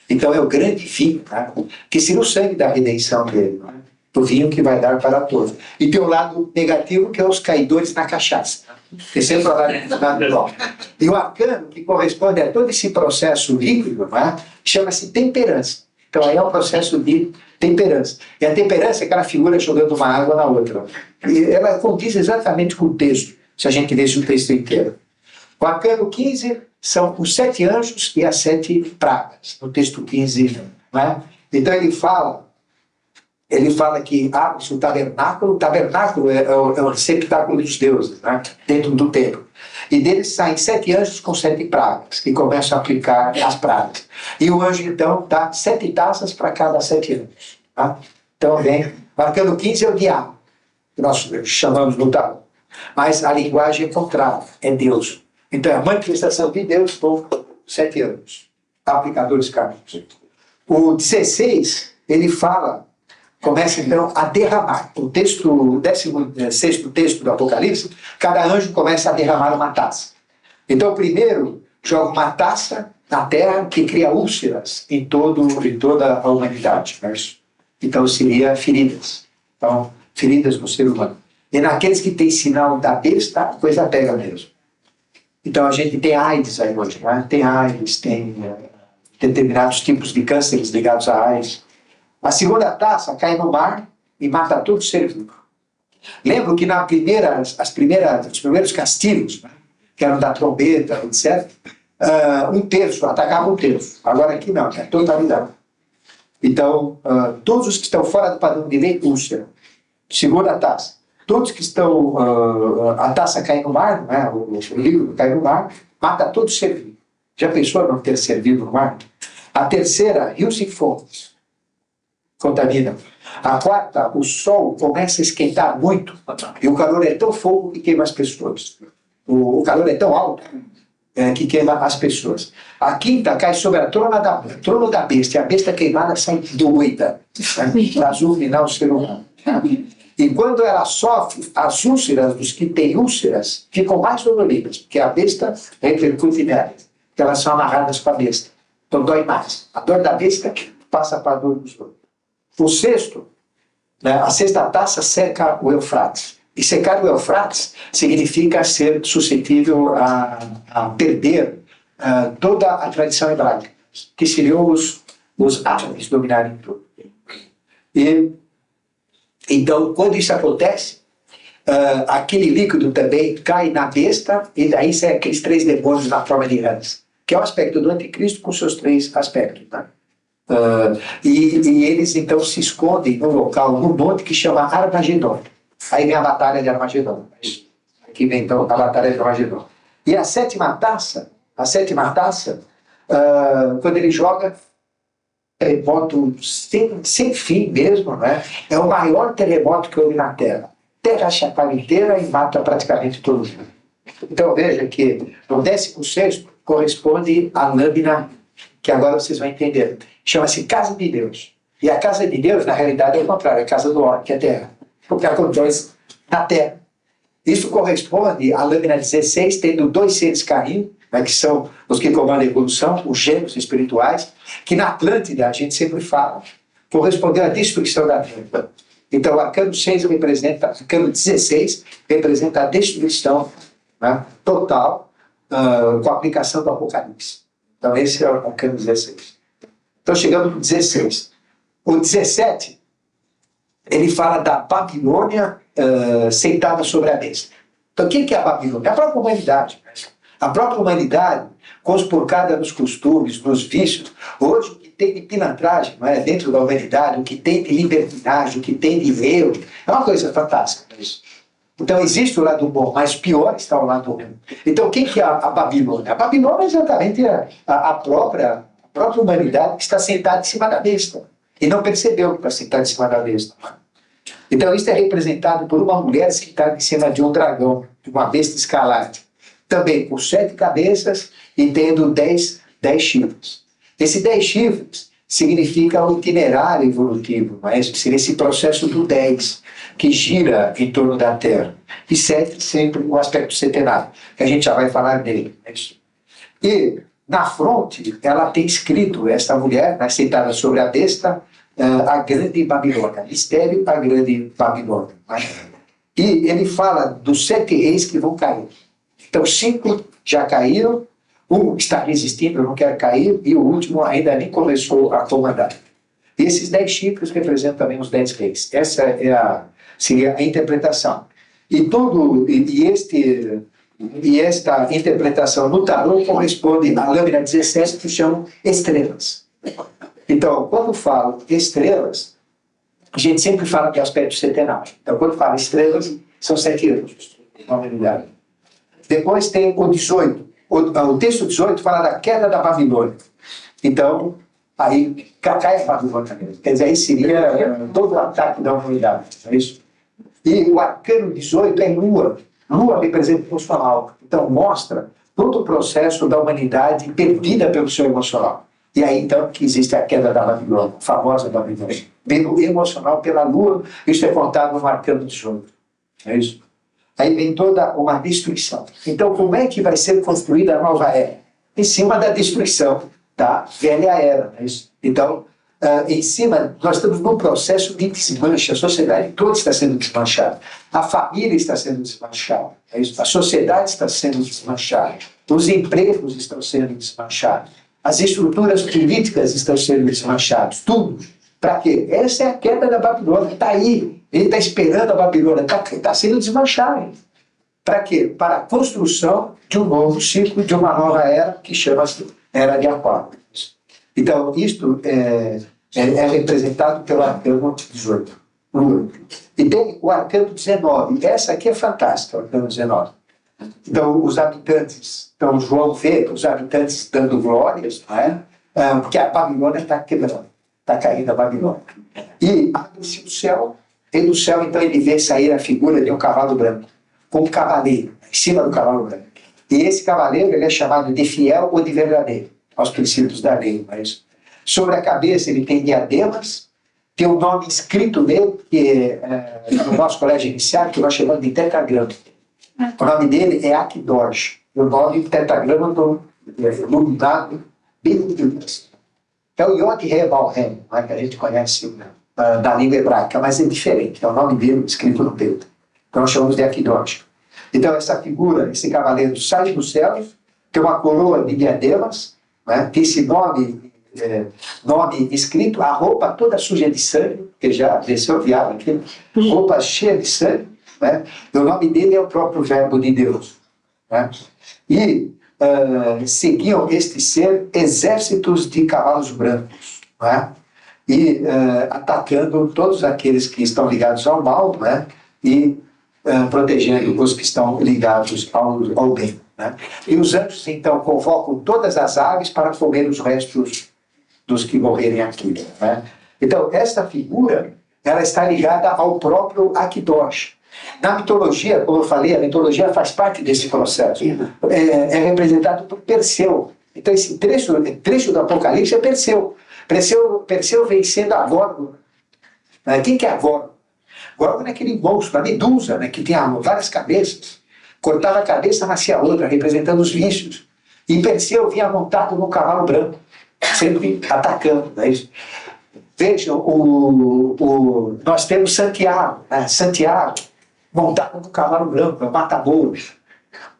Então, é o grande vinho, né? Que seria o sangue da redenção dele, né? O vinho que vai dar para todos. E tem o lado negativo, que é os caidores na cachaça. Que sempre lá no E o arcano, que corresponde a todo esse processo líquido, né? Chama-se temperança. Então, aí é um processo de temperança. E a temperança é aquela figura jogando uma água na outra. E ela condiz exatamente com o texto, se a gente lesse o texto inteiro. O arcano 15 são os 7 anjos e as 7 pragas, no texto 15. Né? Então ele fala que abre-se o tabernáculo é o receptáculo dos deuses, né? Dentro do templo. E deles saem 7 anjos com 7 pragas, que começam a aplicar as pragas. E o anjo, então, dá 7 taças para cada 7 anjos. Tá? Então, vem, o arcano 15 é o diabo, que nós chamamos no tarot. Mas a linguagem é contrária, é Deus. Então, é a manifestação de Deus por 7 anjos, aplicadores kármicos. O 16, ele começa então a derramar. O 16º texto do Apocalipse, cada anjo começa a derramar uma taça. Então, primeiro, joga uma taça na terra que cria úlceras em toda a humanidade. Né? Então, seria feridas. Então, feridas no ser humano. E naqueles que têm sinal da besta, a coisa pega mesmo. Então, a gente tem AIDS aí hoje. Né? Tem AIDS, tem determinados tipos de cânceres ligados à AIDS. A segunda taça cai no mar e mata todo ser vivo. Lembro que os primeiros castigos, né, que eram da trombeta, etc., atacava um terço. Agora aqui não, é totalidade. Então, todos os que estão fora do padrão de lei, úlcera. Segunda taça. Todos que estão... a taça cai no mar, né, o líquido cai no mar, mata todo ser vivo. Já pensou não ter ser vivo no mar? A terceira, rios e fontes. Contamina. A quarta, o sol começa a esquentar muito e o calor é tão fogo que queima as pessoas. O calor é tão alto que queima as pessoas. A quinta cai sobre a trono da besta, e a besta queimada sai doida para zulminar o ser humano. E quando ela sofre, as úlceras dos que têm úlceras ficam mais doloridas, porque a besta repercute nelas, porque elas são amarradas com a besta. Então dói mais. A dor da besta passa para a dor dos outros. O sexto, né, a sexta taça seca o Eufrates. E secar o Eufrates significa ser suscetível a perder toda a tradição hebraica, que seriam os árabes dominarem tudo. E, então, quando isso acontece, aquele líquido também cai na besta, e daí saem aqueles 3 demônios na forma de rãs, que é o aspecto do anticristo com seus 3 aspectos. Né? E eles então se escondem num local, num monte que chama Armagedon. Aí vem a batalha de Armagedon. Aqui vem então a batalha de Armagedon. E a sétima taça, quando ele joga, terremoto sem fim mesmo, né? É o maior terremoto que houve na Terra. Terra chacoalha inteira e mata praticamente todo mundo. Então veja que no 16º corresponde à lâmina, que agora vocês vão entender. Chama-se Casa de Deus. E a Casa de Deus, na realidade, é o contrário, é a Casa do Homem, que é a Terra. Porque acontece na Terra. Isso corresponde à lâmina 16, tendo 2 seres caindo, né, que são os que comandam a evolução, os gêmeos espirituais, que na Atlântida, a gente sempre fala, correspondeu à destruição da Terra. Então, o arcano 6 representa, o arcano 16 representa a destruição, né, total, com a aplicação do Apocalipse. Então, esse é o arcano 16. Então, chegamos no 16. O 17 ele fala da Babilônia sentada sobre a besta. Então, o que é a Babilônia? É a própria humanidade. A própria humanidade, conspurcada nos costumes, nos vícios. Hoje, o que tem de pilantragem, não é, dentro da humanidade, o que tem de libertinagem, o que tem de erro, é uma coisa fantástica. Isso. Então, existe o lado bom, mas pior está o lado ruim. Então, o que é a Babilônia? A Babilônia é exatamente a própria humanidade que está sentada em cima da besta. E não percebeu que está sentada em cima da besta. Então, isso é representado por uma mulher sentada em cima de um dragão, de uma besta escalante. Também com 7 cabeças e tendo 10 chifres. Esse 10 chifres significa o itinerário evolutivo, mas seria esse processo do 10, que gira em torno da Terra. E 7 sempre o aspecto setenário, que a gente já vai falar dele. E na fronte, ela tem escrito, esta mulher, sentada sobre a besta, a grande Babilônia, mistério a grande Babilônia. E ele fala dos 7 reis que vão cair. Então, 5 já caíram, um está resistindo, não quer cair, e o último ainda nem começou a comandar. E esses 10 chifres representam também os 10 reis. Essa seria a interpretação. E esta interpretação no tarô corresponde à lâmina 17, que chamam estrelas. Então, quando falo estrelas, a gente sempre fala de aspecto setenário. Então, quando fala estrelas, são 7 anos. Depois tem o 18. O texto 18 fala da queda da Babilônia. Então, aí cai a Babilônia mesmo. Quer dizer, aí seria todo o ataque da humanidade. É isso? E o arcano 18 é Lua. Lua representa o emocional. Então, mostra todo o processo da humanidade perdida pelo seu emocional. E aí, então, que existe a queda da Babilônia, a famosa Babilônia. Vem emocional pela Lua, isso é contado no arcano 18. É isso? Aí vem toda uma destruição. Então, como é que vai ser construída a nova era? Em cima da destruição da velha era. É isso? Então, em cima, nós estamos num processo de desmanche. A sociedade toda está sendo desmanchada. A família está sendo desmanchada. É isso? A sociedade está sendo desmanchada. Os empregos estão sendo desmanchados. As estruturas políticas estão sendo desmanchadas. Tudo. Para quê? Essa é a queda da Babilônia. Está aí. Ele está esperando a Babilônia. Está sendo desmanchada. Para quê? Para a construção de um novo ciclo, de uma nova era, que chama-se Era de Aquário. Então, isto é representado pelo arcano 18. E tem o arcano 19. Essa aqui é fantástica, o arcano 19. Então, os habitantes, então João vê os habitantes dando glórias, não é? Porque a Babilônia está quebrando, está caindo a Babilônia. E abre-se o céu, e do céu, então, ele vê sair a figura de um cavalo branco, com um cavaleiro, em cima do cavalo branco. E esse cavaleiro, ele é chamado de fiel ou de verdadeiro, aos princípios da lei, mas sobre a cabeça ele tem diademas, tem o nome escrito nele, que no nosso colégio iniciário, que nós chamamos de tetragrama. O nome dele é Akdorj. O nome tetragrama do iluminado Benedito. É o Yod He Baal He, que a gente conhece da língua hebraica, mas é diferente. É o nome dele escrito no peito. Então nós chamamos de Akdorj. Então essa figura, esse cavaleiro sai do céu, tem uma coroa de diademas, né? Tem esse nome escrito, a roupa toda suja de sangue, que já desceu o diabo aqui, roupa cheia de sangue, né? E o nome dele é o próprio Verbo de Deus. Né? E seguiam este ser exércitos de cavalos brancos, né? E atacando todos aqueles que estão ligados ao mal, né? E protegendo os que estão ligados ao bem. Né? E os anjos, então, convocam todas as aves para comer os restos dos que morrerem aqui. Né? Então, esta figura, ela está ligada ao próprio Akdorj. Na mitologia, como eu falei, a mitologia faz parte desse processo. É representado por Perseu. Então, esse trecho do Apocalipse é Perseu. Perseu vencendo a Górgona. Quem que é a Górgona? Górgona é aquele monstro, a Medusa, né, que tem várias cabeças. Cortava a cabeça, nascia outra, representando os vícios. E Perseu vinha montado num cavalo branco, sempre atacando. Não é isso? Vejam, nós temos Santiago, né? Santiago, montado no cavalo branco, é o matador.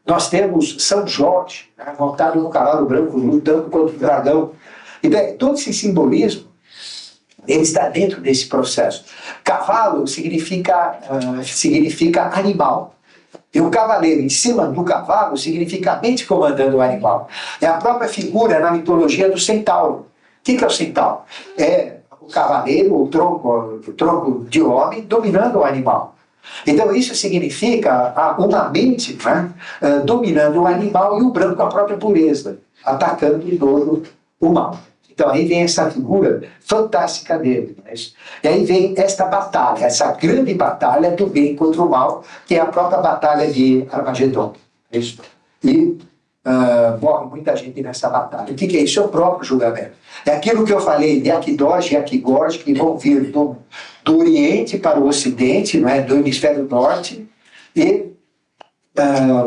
Nós temos São Jorge, né? Montado no cavalo branco, lutando contra o dragão. Então, todo esse simbolismo, ele está dentro desse processo. cavalo significa animal. E o cavaleiro em cima do cavalo significa a mente comandando o animal. É a própria figura na mitologia do centauro. O que é o centauro? É o cavaleiro, o tronco de homem dominando o animal. Então isso significa uma mente, né, dominando o animal, e o branco a própria pureza, atacando todo o mal. Então aí vem essa figura fantástica dele. Né? E aí vem esta batalha, essa grande batalha do bem contra o mal, que é a própria batalha de Armagedon. E morre muita gente nessa batalha. O que é isso? É o próprio julgamento. É aquilo que eu falei de Aquidós e Aquigós, que vão vir do Oriente para o Ocidente, não é? Do hemisfério norte, e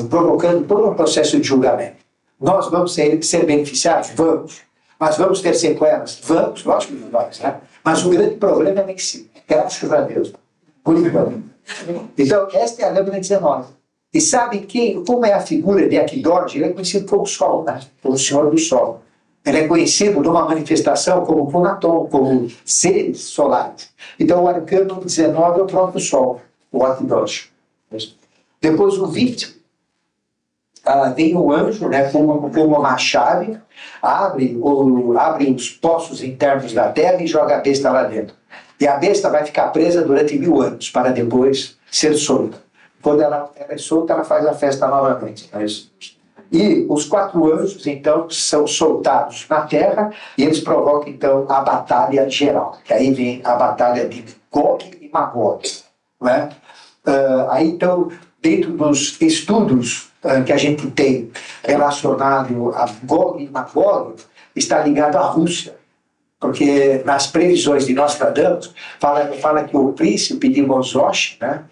provocando todo um processo de julgamento. Nós vamos ser beneficiados? Vamos. Mas vamos ter sequelas? Vamos, lógico que vamos. Né? Mas o grande problema é vencido. Graças a Deus. Por enquanto. Então, esta é a lâmina 19. E sabem como é a figura de Aquidós? Ele é conhecido como Sol, né? Como o Senhor do Sol. Ele é conhecido numa manifestação como Conaton, como seres solares. Então, o arcano 19 é o próprio Sol, o Aquidós. Depois, o 20. Vem o anjo, né, como uma chave, abre os poços internos da terra e joga a besta lá dentro. E a besta vai ficar presa durante 1000 anos, para depois ser solta. Quando ela é solta, ela faz a festa novamente. E os 4 anjos, então, são soltados na terra, e eles provocam, então, a batalha geral. Que aí vem a batalha de Gog e Magog. Né? Aí, então, dentro dos estudos que a gente tem relacionado a Gog e Magog, está ligado à Rússia. Porque nas previsões de Nostradamus, fala que o príncipe de Mososh, né,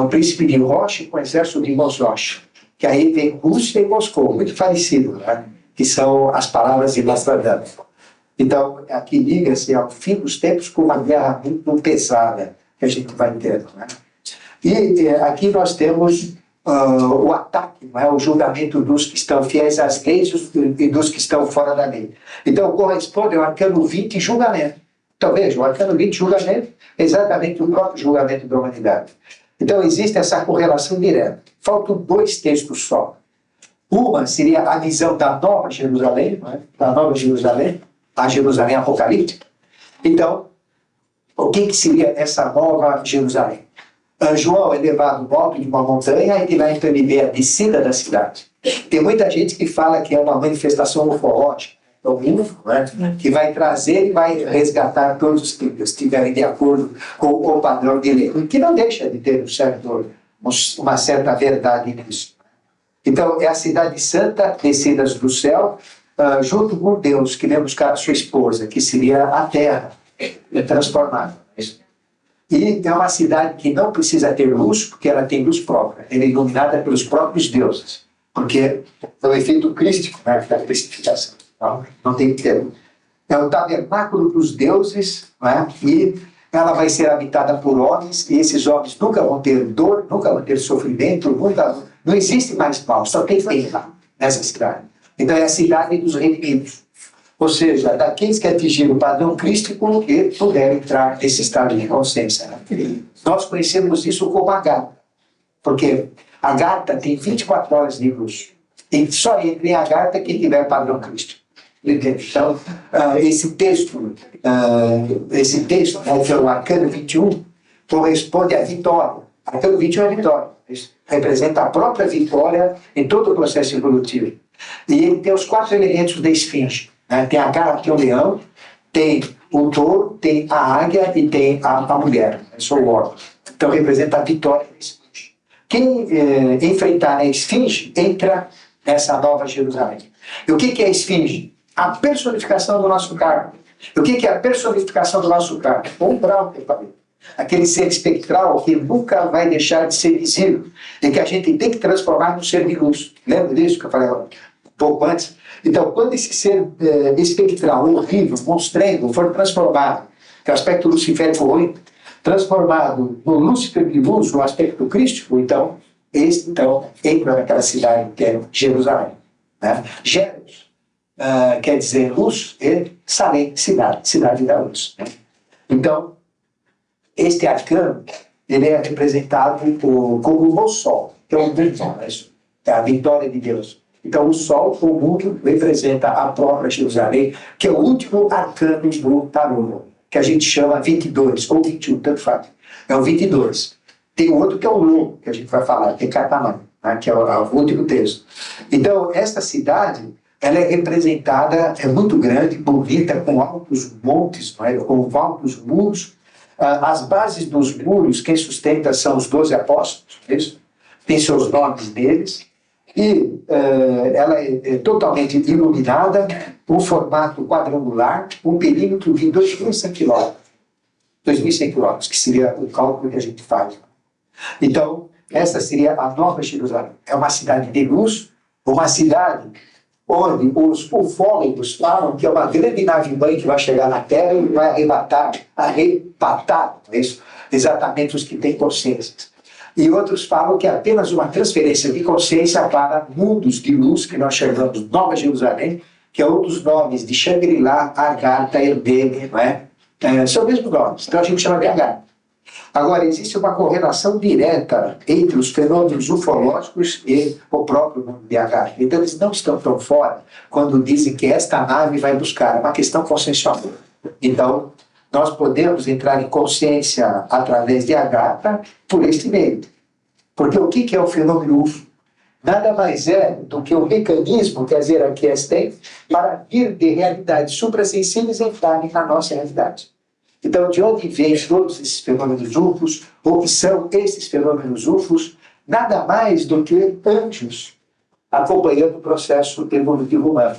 o príncipe de Rosh com o exército de Mososh, que aí vem Rússia e Moscou, muito parecido, né, que são as palavras de Nostradamus. Então, aqui liga-se ao fim dos tempos com uma guerra muito pesada que a gente vai ter. Né? E aqui nós temos o ataque, não é? O julgamento dos que estão fiéis às leis e dos que estão fora da lei. Então, corresponde ao arcano 20, julgamento. Então, veja, o arcano 20, julgamento, é exatamente o próprio julgamento da humanidade. Então, existe essa correlação direta. Faltam 2 textos só. Uma seria a visão da Nova Jerusalém, não é? Da Nova Jerusalém, a Jerusalém apocalíptica. Então, o que seria essa Nova Jerusalém? João é levado no alto de uma montanha e lá então ele vê a descida da cidade. Tem muita gente que fala que é uma manifestação ufológica, né? Que vai trazer e vai resgatar todos os que estiverem de acordo com o padrão de lei, que não deixa de ter uma certa verdade nisso. Então, é a cidade santa, descidas do céu, junto com Deus, que vem buscar a sua esposa, que seria a terra transformada. E é uma cidade que não precisa ter luz, porque ela tem luz própria. Ela é iluminada pelos próprios deuses. Porque é o efeito crístico, né, da cristificação. Não tem que ter. É o tabernáculo dos deuses, né, e ela vai ser habitada por homens, e esses homens nunca vão ter dor, nunca vão ter sofrimento, não existe mais mal, só tem bem lá, nessa cidade. Então é a cidade dos redimidos. Ou seja, daqueles que atingiram o padrão crístico e puderam entrar nesse estado de consciência. Né? Nós conhecemos isso como Agartha, porque Agartha tem 24 horas de luz. E só entra em Agartha quem tiver padrão crístico. Então, esse texto, né, que é o Arcano 21, corresponde à vitória. Arcano 21 é a vitória. Isso representa a própria vitória em todo o processo evolutivo. E ele tem os 4 elementos da esfinge. Tem a garra, tem o leão, tem o touro, tem a águia e tem a mulher. Sou o órgão. Então representa a vitória da esfinge. Quem enfrentar a esfinge entra nessa nova Jerusalém. E o que é a esfinge? A personificação do nosso karma. E o que é a personificação do nosso karma? O umbral, que eu falei. Aquele ser espectral que nunca vai deixar de ser visível e que a gente tem que transformar num ser de luz. Lembra disso que eu falei um pouco antes? Então, quando esse ser espectral, horrível, monstrengo, for transformado, que é o aspecto luciférico ruim, transformado no Lúcifer de luz, no aspecto crístico, então, entra naquela cidade que é Jerusalém. Né? Jeros quer dizer luz, e Salém, cidade da luz. Né? Então, Este arcano, ele é representado como o sol, que é o mundo, né? É a vitória de Deus. Então, o sol, o mundo, representa a própria Jerusalém, que é o último arcano do tarô, que a gente chama 22, ou 21, tanto faz. É o 22. Tem outro que é o lobo, que a gente vai falar, que é Catamã, né? Que é o último texto. Então, esta cidade, ela é representada, é muito grande, bonita, com altos montes, não é? Com altos muros. As bases dos muros, quem sustenta são os 12 apóstolos, é isso? Tem seus nomes deles. E ela é totalmente iluminada, um formato quadrangular, um perímetro de 2.100 quilômetros. 2.100 quilômetros, que seria o cálculo que a gente faz. Então, essa seria a Nova Jerusalém. É uma cidade de luz, uma cidade onde os ufólogos falam que é uma grande nave-mãe que vai chegar na Terra e vai arrebatar isso, exatamente os que têm consciências. E outros falam que é apenas uma transferência de consciência para mundos de luz, que nós chamamos Nova Jerusalém, que é um dos nomes de Shangri-La, Agartha, Erdene, não é? São os mesmos nomes, então a gente chama de Agartha. Agora, existe uma correlação direta entre os fenômenos ufológicos e o próprio mundo de Agartha. Então, eles não estão tão fora quando dizem que esta nave vai buscar. É uma questão consciencial. Então, nós podemos entrar em consciência através de Agartha por este meio. Porque o que é o fenômeno UFO? Nada mais é do que o mecanismo que as hierarquias têm para vir de realidades suprassensíveis e entrarem na nossa realidade. Então, de onde vêm todos esses fenômenos UFOs, ou que são esses fenômenos UFOs, nada mais do que anjos acompanhando o processo evolutivo humano.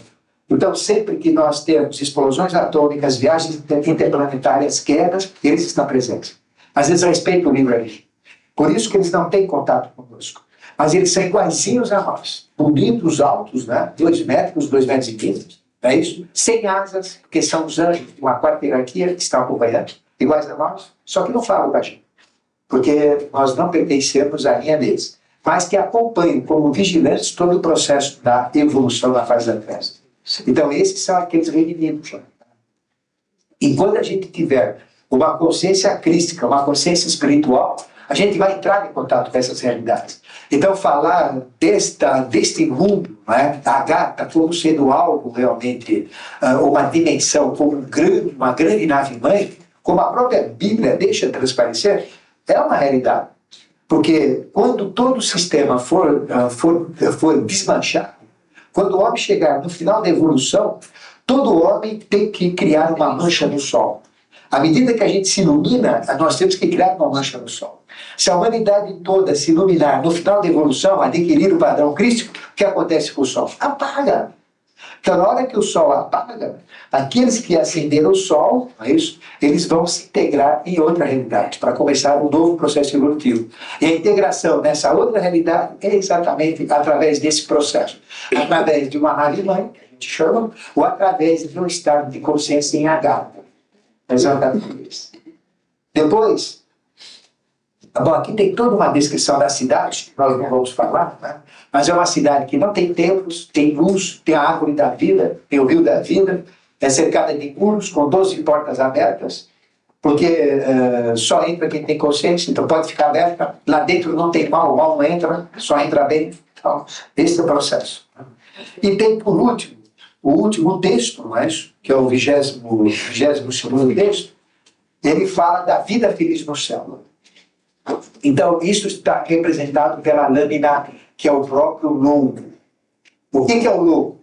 Então, sempre que nós temos explosões atômicas, viagens interplanetárias, quedas, eles estão presentes. Às vezes respeitam o livre-arbítrio. Por isso que eles não têm contato conosco. Mas eles são iguaizinhos a nós. Bonitos, altos, né? 2 metros, 2 metros e 20. Não é isso? Sem asas, porque são os anjos de uma quarta hierarquia que estão acompanhando, iguais a nós, só que não falam com a gente. Porque nós não pertencemos à linha deles. Mas que acompanham como vigilantes todo o processo da evolução na fase da festa. Então, esses são aqueles redimidos. E quando a gente tiver uma consciência crística, uma consciência espiritual, a gente vai entrar em contato com essas realidades. Então, falar deste mundo, né, da Agartha como sendo algo realmente, uma dimensão, como uma grande nave-mãe, como a própria Bíblia deixa transparecer, é uma realidade. Porque quando todo o sistema for desmanchado, quando o homem chegar no final da evolução, todo homem tem que criar uma mancha no sol. À medida que a gente se ilumina, nós temos que criar uma mancha no sol. Se a humanidade toda se iluminar no final da evolução, adquirir o padrão crístico, o que acontece com o sol? Apaga. Então, na hora que o sol apaga, aqueles que acenderam o sol, é isso, eles vão se integrar em outra realidade, para começar um novo processo evolutivo. E a integração nessa outra realidade é exatamente através desse processo. Através de uma nave-mãe, que a gente chama, ou através de um estado de consciência em Agartha. Exatamente isso. Depois, bom, aqui tem toda uma descrição da cidade, que nós não vamos falar, né? Mas é uma cidade que não tem templos, tem luz, tem a árvore da vida, tem o rio da vida, é cercada de muros com 12 portas abertas, porque só entra quem tem consciência, então pode ficar aberta. Lá dentro não tem mal, o mal não entra, só entra bem. Então, esse é o processo. E tem, por último, o último texto, não é isso? Que é o 22º texto, ele fala da vida feliz no céu. Então, isso está representado pela lâmina, que é o próprio lobo. O que é o lobo?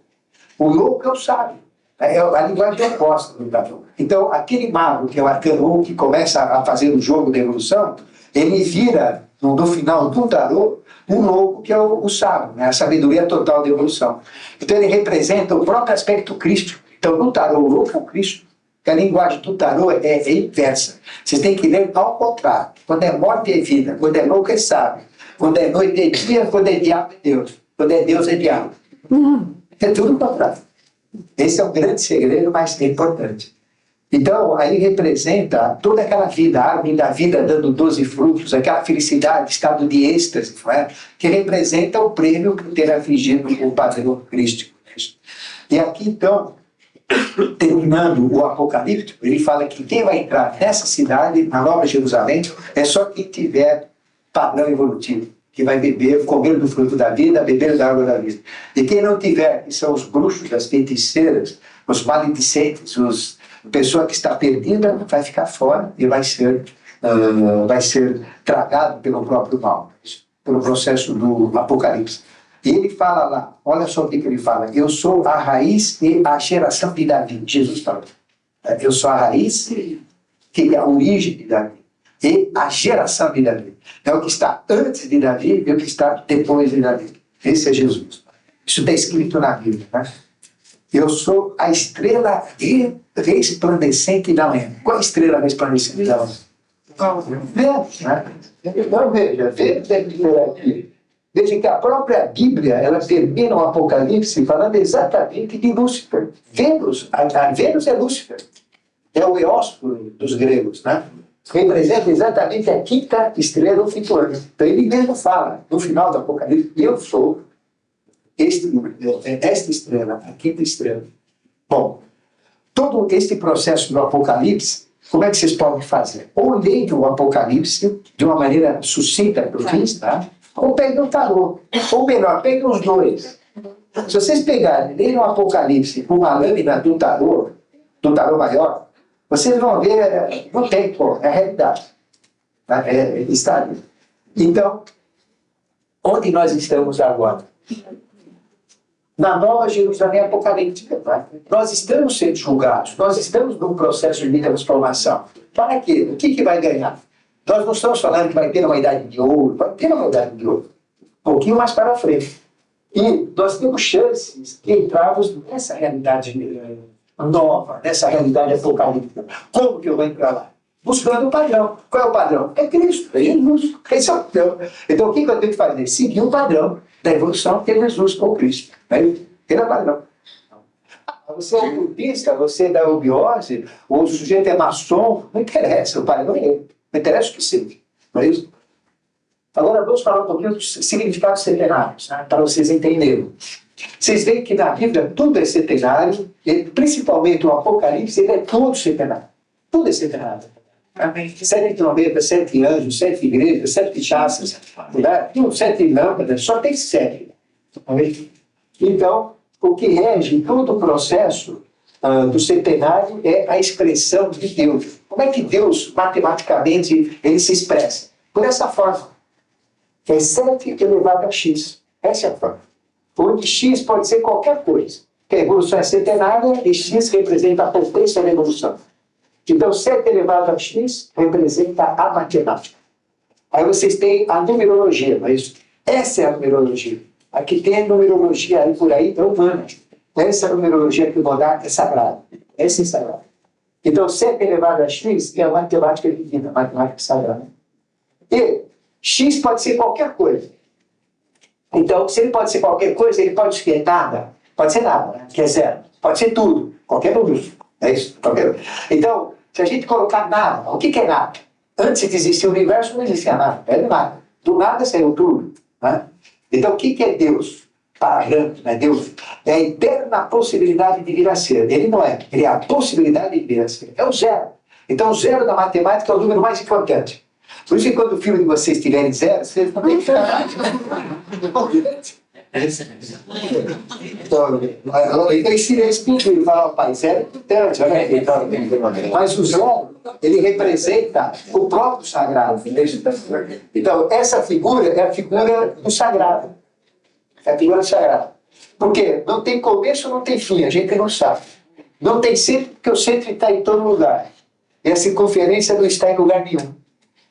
O lobo é o sábio. É a linguagem oposta do tarô. Então, aquele mago, que é o arcano, que começa a fazer o jogo da evolução, ele vira, no final do tarô, um lobo que é o sábio, né? A sabedoria total da evolução. Então, ele representa o próprio aspecto crístico. Então, no tarô, o lobo é o Cristo. Porque a linguagem do tarô é inversa. Vocês têm que ler ao contrário. Quando é morte é vida, quando é louco é sábio, quando é noite é dia, quando é diabo é Deus, quando é Deus é diabo. É tudo ao contrário. Esse é um grande segredo, mas é importante. Então, aí representa toda aquela vida, a árvore da vida dando 12 frutos, aquela felicidade, estado de êxtase, não é? Que representa o prêmio por ter atingido o padrão crístico. E aqui, então, terminando o Apocalipse, ele fala que quem vai entrar nessa cidade, na Nova Jerusalém, é só quem tiver padrão evolutivo, que vai beber, comer do fruto da vida, beber da água da vida. E quem não tiver, que são os bruxos, as feiticeiras, os maledicentes, a pessoa que está perdida, vai ficar fora e vai ser tragado pelo próprio mal, pelo processo do Apocalipse. E ele fala lá, olha só o que ele fala: eu sou a raiz e a geração de Davi. Jesus fala, eu sou a raiz, que é a origem de Davi, e a geração de Davi. É o que está antes de Davi e o que está depois de Davi. Esse é Jesus. Isso está escrito na Bíblia, né? Eu sou a estrela resplandecente da manhã. Qual é a estrela resplandecente da manhã? Vênus, né? Então veja aqui. Veja que a própria Bíblia, ela termina o Apocalipse falando exatamente de Lúcifer. Vênus, a Vênus é Lúcifer. É o Eósculo dos gregos, né? Representa exatamente a quinta estrela flutuante. Então ele mesmo fala, no final do Apocalipse, eu sou esta estrela, a quinta estrela. Bom, todo este processo do Apocalipse, como é que vocês podem fazer? Ou leiam o Apocalipse de uma maneira sucinta, que eu fiz, tá? Ou peguem o tarô. Ou melhor, peguem os dois. Se vocês pegarem, lerem o Apocalipse com uma lâmina do tarô maior, vocês vão ver, não tem como, é a realidade. Está ali. Então, onde nós estamos agora? Na Nova Jerusalém apocalíptica. Tá? Nós estamos sendo julgados, nós estamos num processo de transformação. Para quê? O que vai ganhar? Nós não estamos falando que vai ter uma idade de ouro, vai ter uma idade de ouro, um pouquinho mais para frente. E nós temos chances de entrarmos nessa realidade nova, nessa realidade apocalíptica. Como que eu vou entrar lá? Buscando o padrão. Qual é o padrão? É Cristo, é Jesus. Esse é o padrão. Então o que eu tenho que fazer? Seguir o padrão da evolução que é Jesus com Cristo. Ele é o padrão. Você é ocultista, você é da obiose, ou o sujeito é maçom, não interessa, o padrão é ele. Não interessa o que seja. Não é isso? Agora vamos falar um pouquinho dos significados centenários, né, para vocês entenderem. Vocês veem que na Bíblia tudo é centenário, e principalmente o Apocalipse, ele é todo centenário. Tudo é centenário. 790, 7 anjos, 7 igrejas, 7 taças, 7 lâmpadas, só tem 7. Então, o que rege todo o processo do centenário é a expressão de Deus. Como é que Deus, matematicamente, ele se expressa? Por essa forma. É 7 elevado a x. Essa é a forma. Onde x pode ser qualquer coisa. Porque a evolução é centenária e x representa a potência da evolução. Então, 7 elevado a x representa a matemática. Aí vocês têm a numerologia, mas essa é a numerologia. Aqui tem a numerologia aí por aí, é humana. Essa é a numerologia que o monarca é sagrada. Essa é sagrada. Então, 7 elevado a x é a matemática divina, a matemática sagrada. E x pode ser qualquer coisa. Então, se ele pode ser qualquer coisa, ele pode ser nada. Pode ser nada, né? Que é zero. Pode ser tudo. Qualquer número. É isso? Qualquer... Então, se a gente colocar nada, o que é nada? Antes de existir o universo, não existia nada. Era nada. Do nada saiu tudo. Né? Então, o que é Deus? Parâmetro, né? Deus é a eterna possibilidade de vir a ser. Ele não é. Ele é a possibilidade de vir a ser. É o zero. Então, o zero da matemática é o número mais importante. Por isso que quando o filho de vocês tiverem zero, vocês não têm que ficar. Então, ensinei isso tudo. Ele fala, pai, zero é importante. Mas o zero, ele representa o próprio sagrado. Então, essa figura é a figura do sagrado. É a figura sagrada. Porque não tem começo, não tem fim. A gente não sabe. Não tem centro, porque o centro está em todo lugar. E a circunferência não está em lugar nenhum.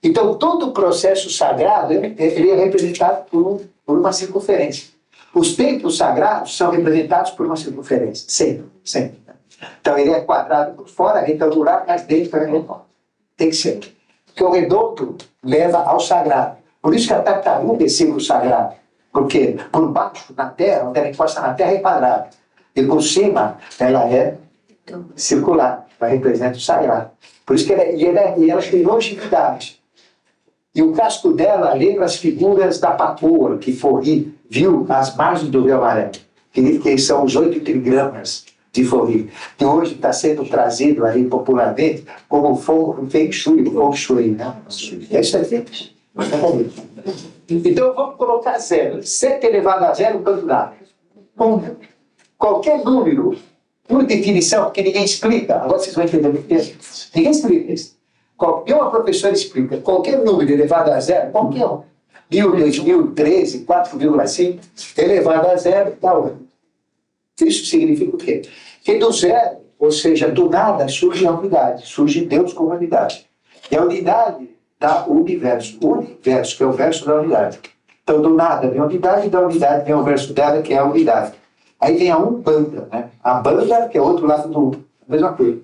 Então, todo o processo sagrado ele é representado por uma circunferência. Os templos sagrados são representados por uma circunferência. Sempre, sempre. Então, ele é quadrado por fora, retangular, mas dentro é redondo. Tem que ser. Porque o redondo leva ao sagrado. Por isso que a tartaruga é símbolo sagrado. Porque por baixo, na terra, onde ela encosta na terra, é quadrada. E por cima, ela é circular. Ela representa o sagrado. Por isso que ela tem longevidade. E o casco dela lembra as figuras da papoa que Forri viu às margens do Rio Amarelo, que são os 8 trigramas, de Forri, que hoje está sendo trazido aí popularmente como Feng Shui, né? É isso aí. Então vamos colocar zero. 7 elevado a zero, quanto dá? 1. Qualquer número, por definição, porque ninguém explica, agora vocês vão entender o que é. Ninguém explica isso. Uma professora explica, qualquer número elevado a zero, qualquer um, 1.000, 2.000, 13, 4,5, elevado a zero, tal. Isso significa o quê? Que do zero, ou seja, do nada, surge a unidade, surge Deus como unidade. E a unidade dá o universo, que é o verso da unidade. Então, do nada vem a unidade, da unidade vem o verso dela, que é a unidade. Aí vem a Umbanda, né? A banda, que é outro lado do a mesma coisa.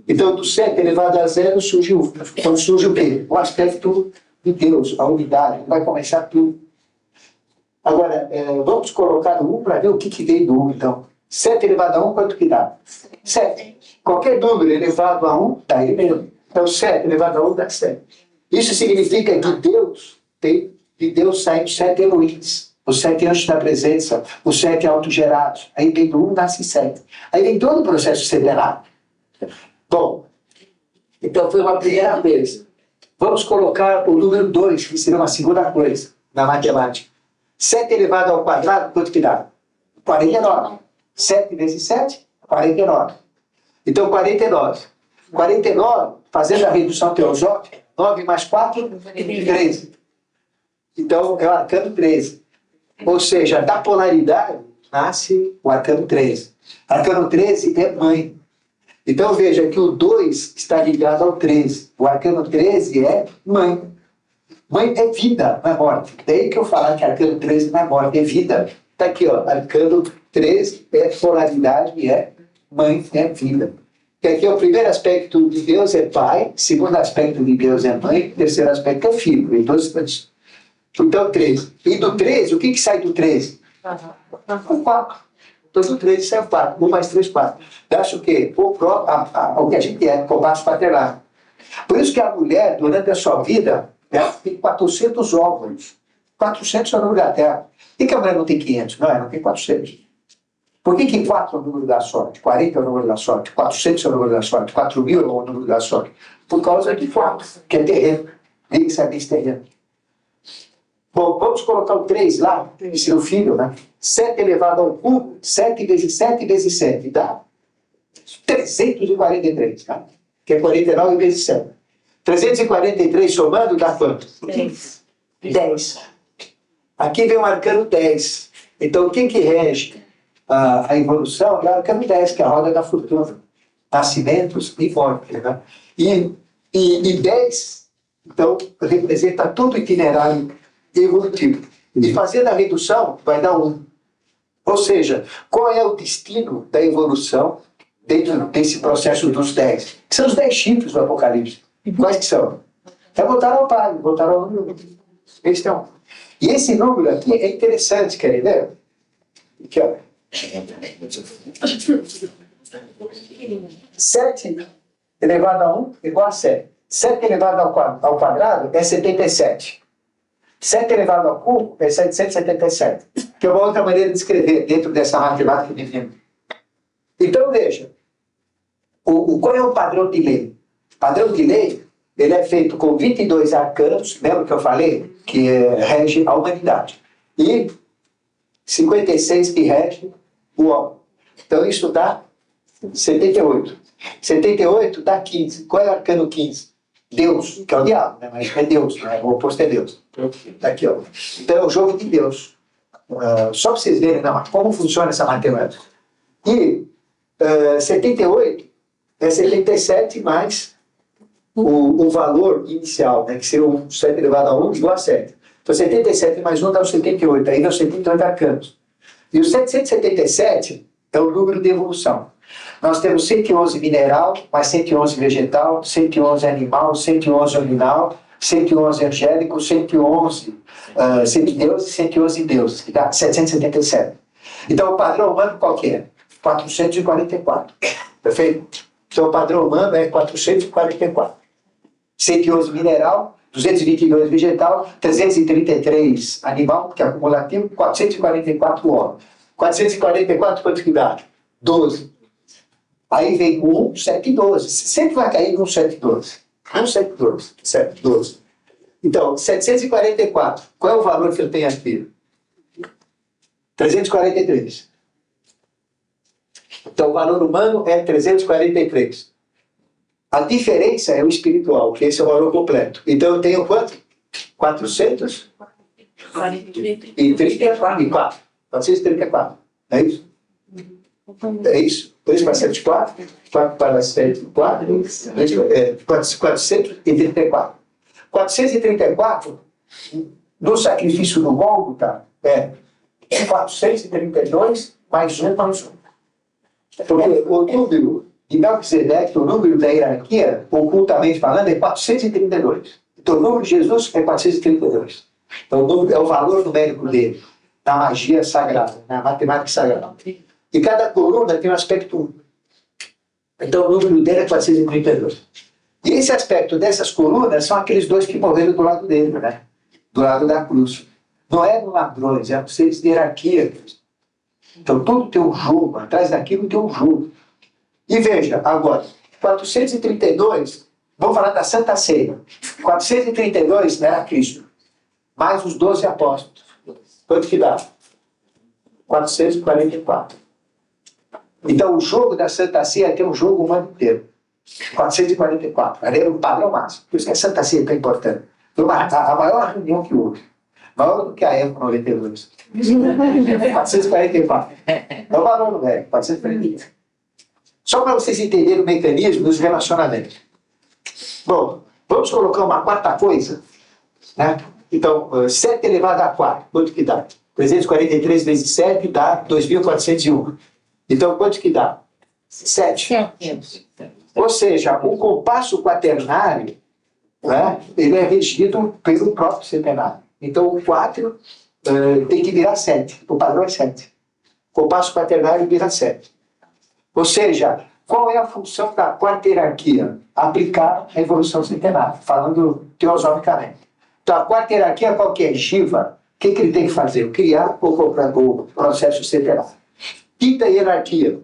Então, do 7 elevado a zero surge o... Então, surge o quê? O aspecto de Deus, a unidade. Vai começar tudo. Agora, vamos colocar o 1 para ver o que veio do 1, então. 7 elevado a 1, quanto que dá? 7. Qualquer número elevado a 1, dá ele mesmo. Então, 7 elevado a 1 dá 7. Isso significa que de Deus saem os 7 Elohims, os 7 anjos da presença, os 7 autogerados. Aí vem do 1, nasce 7. Aí vem todo o processo setenário. Bom, então foi uma primeira vez. Vamos colocar o número 2, que seria uma segunda coisa na matemática. 7 elevado ao quadrado, quanto que dá? 49. 7 vezes 7, 49. Então, 49. 49, fazendo a redução teosófica, 9 mais 4, 13. Então, é o arcano 13. Ou seja, da polaridade nasce o arcano 13. Arcano 13 é mãe. Então, veja que o 2 está ligado ao 13. O arcano 13 é mãe. Mãe é vida, não é morte. Daí que eu falar que arcano 13 não é morte, é vida. Está aqui, ó. Arcano 13 é polaridade, é mãe, é vida. Que aqui é o primeiro aspecto de Deus é pai, segundo aspecto de Deus é mãe, terceiro aspecto é filho. Então, 13. E do 13, o que sai do 13? O 4. Então, do 13 sai o 4. 1 mais 3, 4. Dá-se o quê? O que a gente é, compasso paternar. Por isso que a mulher, durante a sua vida, ela tem 400 óvulos. 400 é o número da Terra. Por que a mulher não tem 500? Não, ela tem 400. Por que 4 é o número da sorte? 40 é o número da sorte? 400 é o número da sorte? 4.000 é o número da sorte? Por causa de 4, que é terreno. Tem que saber esse terreno. Bom, vamos colocar o 3 lá, seu filho, né? 7 elevado ao cubo, 7 vezes 7 vezes 7, dá 343, tá? Que é 49 vezes 7. 343 somando dá quanto? 10. Aqui vem o arcano 10. Então, o que rege a evolução é o arcano 10, que é a roda da fortuna. Nascimentos e mortes, né? E 10, então, representa todo o itinerário evolutivo. E fazendo a redução, vai dar 1. Ou seja, qual é o destino da evolução dentro desse processo dos 10? Que são os 10 chifres do Apocalipse. Quais que são? É voltar ao Pai, voltar ao número. Esse é um. E esse número aqui é interessante, querem ver? Aqui, ó. 7 elevado a 1 igual a 7. 7 elevado ao quadrado é 77. 7 elevado ao cubo é 777. Que é uma outra maneira de escrever dentro dessa matemática divina. Então, veja. Qual é o padrão de lei? O padrão de lei, ele é feito com 22 arcanos, lembra que eu falei? Que rege a humanidade. E 56 que rege o homem. Então, isso dá 78. 78 dá 15. Qual é o arcano 15? Deus, que é o diabo, né? Mas é Deus, né? O oposto é Deus. Tá aqui, ó. Então é o jogo de Deus. Só para vocês verem como funciona essa matemática. E 78 é 77 mais o valor inicial, né? Que seria o 7 elevado a 1 igual a 7. Então 77 mais 1 dá o 78. Aí dá os 78 arcanos. E o 777 é o número de evolução. Nós temos 111 mineral, mais 111 vegetal, 111 animal, 111 animal, 111 angélico, 111 semideus e 111 deuses, que dá 777. Então o padrão humano qual que é? 444. Perfeito? Então o padrão humano é 444. 111 mineral, 222 vegetal, 333 animal, que é acumulativo, 444 homem. 444 quanto que dá? 12. Aí vem 1, 7 e 12. Sempre vai cair no 7 e 12. 1, 7 e 12. 7 e 12. Então, 744. Qual é o valor que eu tenho aqui? 343. Então, o valor humano é 343. A diferença é o espiritual, que esse é o valor completo. Então, eu tenho quanto? 434. 434. É isso? É isso? 2 para 7, 4. 4 para 7, 4. 434. 434, no sacrifício do Gólgota, é 432 mais 1 mais 1. Porque o número de Melquisedeque, o número da hierarquia, ocultamente falando, é 432. Então o número de Jesus é 432. Então o número é o valor numérico dele, na magia sagrada, na matemática sagrada. E cada coluna tem um aspecto 1. Então o número dele é 432. E esse aspecto dessas colunas são aqueles dois que morreram do lado dele, né? Do lado da cruz. Não eram ladrões, eram seres de hierarquia. Então tudo tem um jogo, atrás daquilo tem um jogo. E veja, agora, 432, vamos falar da Santa Ceia. 432 era Cristo, mais os 12 apóstolos. Quanto que dá? 444. Então o jogo da Santa Ceia tem um jogo humano inteiro. 444. Ali era o padrão máximo. Por isso que a Santa Ceia é tão importante. Foi a maior reunião que houve. Maior do que a época 92. 444. É o valor do velho. 444. Só para vocês entenderem o mecanismo dos relacionamentos. Bom, vamos colocar uma quarta coisa. Né? Então, 7 elevado a 4. Quanto que dá? 343 vezes 7 dá 2.401. Então, quanto que dá? 7. Ou seja, o compasso quaternário, né, ele é regido pelo próprio centenário. Então, o 4 tem que virar 7. O padrão é 7. O compasso quaternário vira 7. Ou seja, qual é a função da quarta hierarquia? Aplicar a evolução centenária, falando teosoficamente. Então, a quarta hierarquia, qual que é? Shiva. O que ele tem que fazer? Criar o processo centenário. Quinta hierarquia.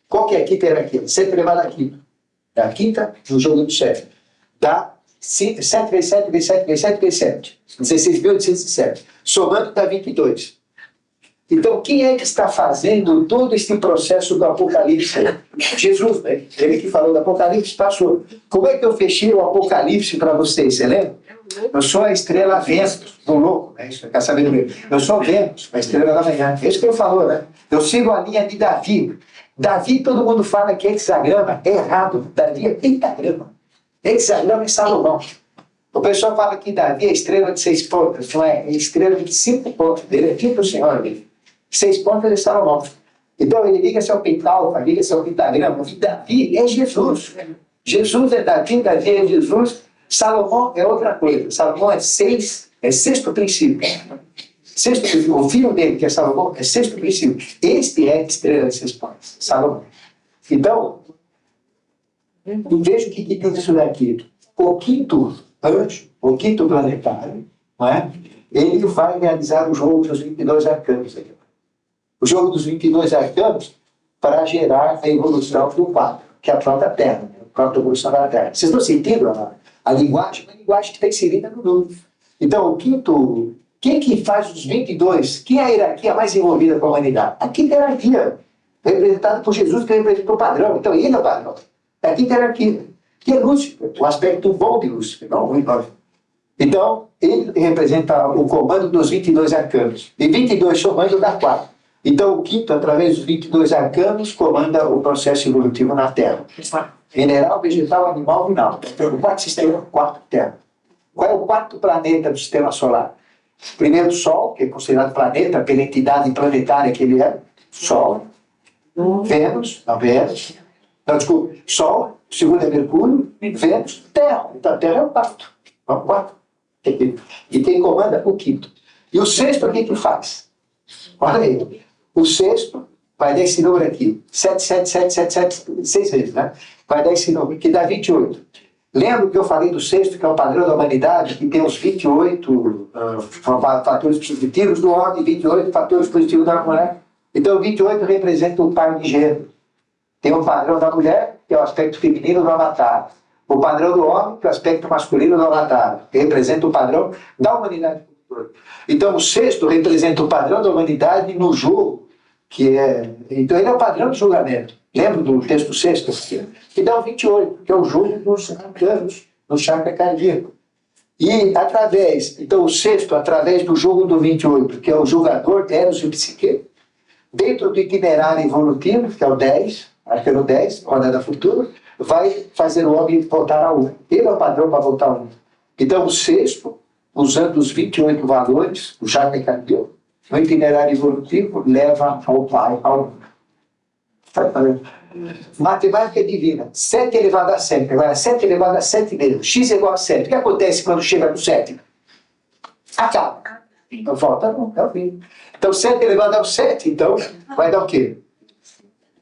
Qual que é a quinta hierarquia? 7 elevado a quinta. É a quinta no jogo do 7. Dá 7 vezes 7 vezes 7 vezes 7 vezes 7. 16.807. Somando dá 22. Então, quem é que está fazendo todo esse processo do Apocalipse? Jesus, né? Ele que falou do Apocalipse passou. Como é que eu fechei o Apocalipse para vocês? Você lembra? Eu sou a estrela Vênus, do louco, né? Isso, quer saber do meu? Eu sou Vênus, a estrela da manhã. É isso que ele falou, né? Eu sigo a linha de Davi. Davi, todo mundo fala que é hexagrama. É errado. Davi é pentagrama. Hexagrama é Salomão. O pessoal fala que Davi é estrela de 6 pontas. Não é? É estrela de 5 pontas. Ele é tipo o Senhor dele. 6 pontas é Salomão. Então ele liga-se ao pentalfa, liga-se ao pentagrama. E Davi é Jesus. Jesus é Davi, Davi é Jesus. Salomão é outra coisa. Salomão é 6, é sexto princípio. O filho dele, que é Salomão, é sexto princípio. Este é a estrela de 6 pontas, Salomão. Então, veja o que diz isso daqui. O quinto anjo, o quinto planetário, não é? Ele vai realizar o jogo dos 22 arcanos. O jogo dos 22 arcanos para gerar a evolução do 4, que é a própria Terra, a própria evolução da Terra. Vocês estão sentindo a linguagem? A linguagem que está inserida no número. Então, o quinto... Quem que faz os 22? Quem é a hierarquia mais envolvida com a humanidade? A quinta hierarquia, representada por Jesus, que representou o padrão. Então, ele é o padrão. É a quinta hierarquia. Que é Lúcifer, o aspecto bom de Lúcifer, não ruim. Então, ele representa o comando dos 22 arcanos. E 22 somando dá 4. Então, o quinto, através dos 22 arcanos, comanda o processo evolutivo na Terra. Mineral, vegetal, animal, final. Então, o quarto sistema, o quarto Terra. Qual é o quarto planeta do sistema solar? Primeiro, Sol, que é considerado planeta, pela entidade planetária que ele é. Sol. Vênus. Não, desculpa. Sol. Segundo é Mercúrio. Vênus. Terra. Então, a Terra é o quarto. É o quarto. E quem comanda? O quinto. E o sexto, o que faz? Olha aí. O sexto vai dar esse número aqui. 7, 7, 7, 7, 7, 6 vezes, né? Vai dar esse número, que dá 28. Lembra que eu falei do sexto, que é o padrão da humanidade, que tem os 28 fatores positivos do homem e 28 fatores positivos da mulher? Então, 28 representa o par de gênero. Tem o padrão da mulher, que é o aspecto feminino do avatar. O padrão do homem, que é o aspecto masculino do avatar, que representa o padrão da humanidade. Então, o sexto representa o padrão da humanidade no jogo, que é... Então, ele é o padrão do julgamento. Lembra do texto sexto? Que dá o 28, que é o jogo dos arcanos, no chakra cardíaco. E através, então o sexto, através do jogo do 28, que é o julgador, Eros e o psique, dentro do itinerário evolutivo, que é o 10, arcano 10, roda da futura, vai fazer o homem voltar ao 1. Ele é o padrão para voltar ao 1. Então o sexto, usando os 28 valores, o chakra cardíaco, no itinerário evolutivo, leva ao pai, ao 1. Matemática divina. 7 elevado a 7. Agora, 7 elevado a 7 mesmo. X é igual a 7. O que acontece quando chega no 7? Acaba. Não volta, não. É o fim. Então, 7 elevado ao 7, então, vai dar o quê?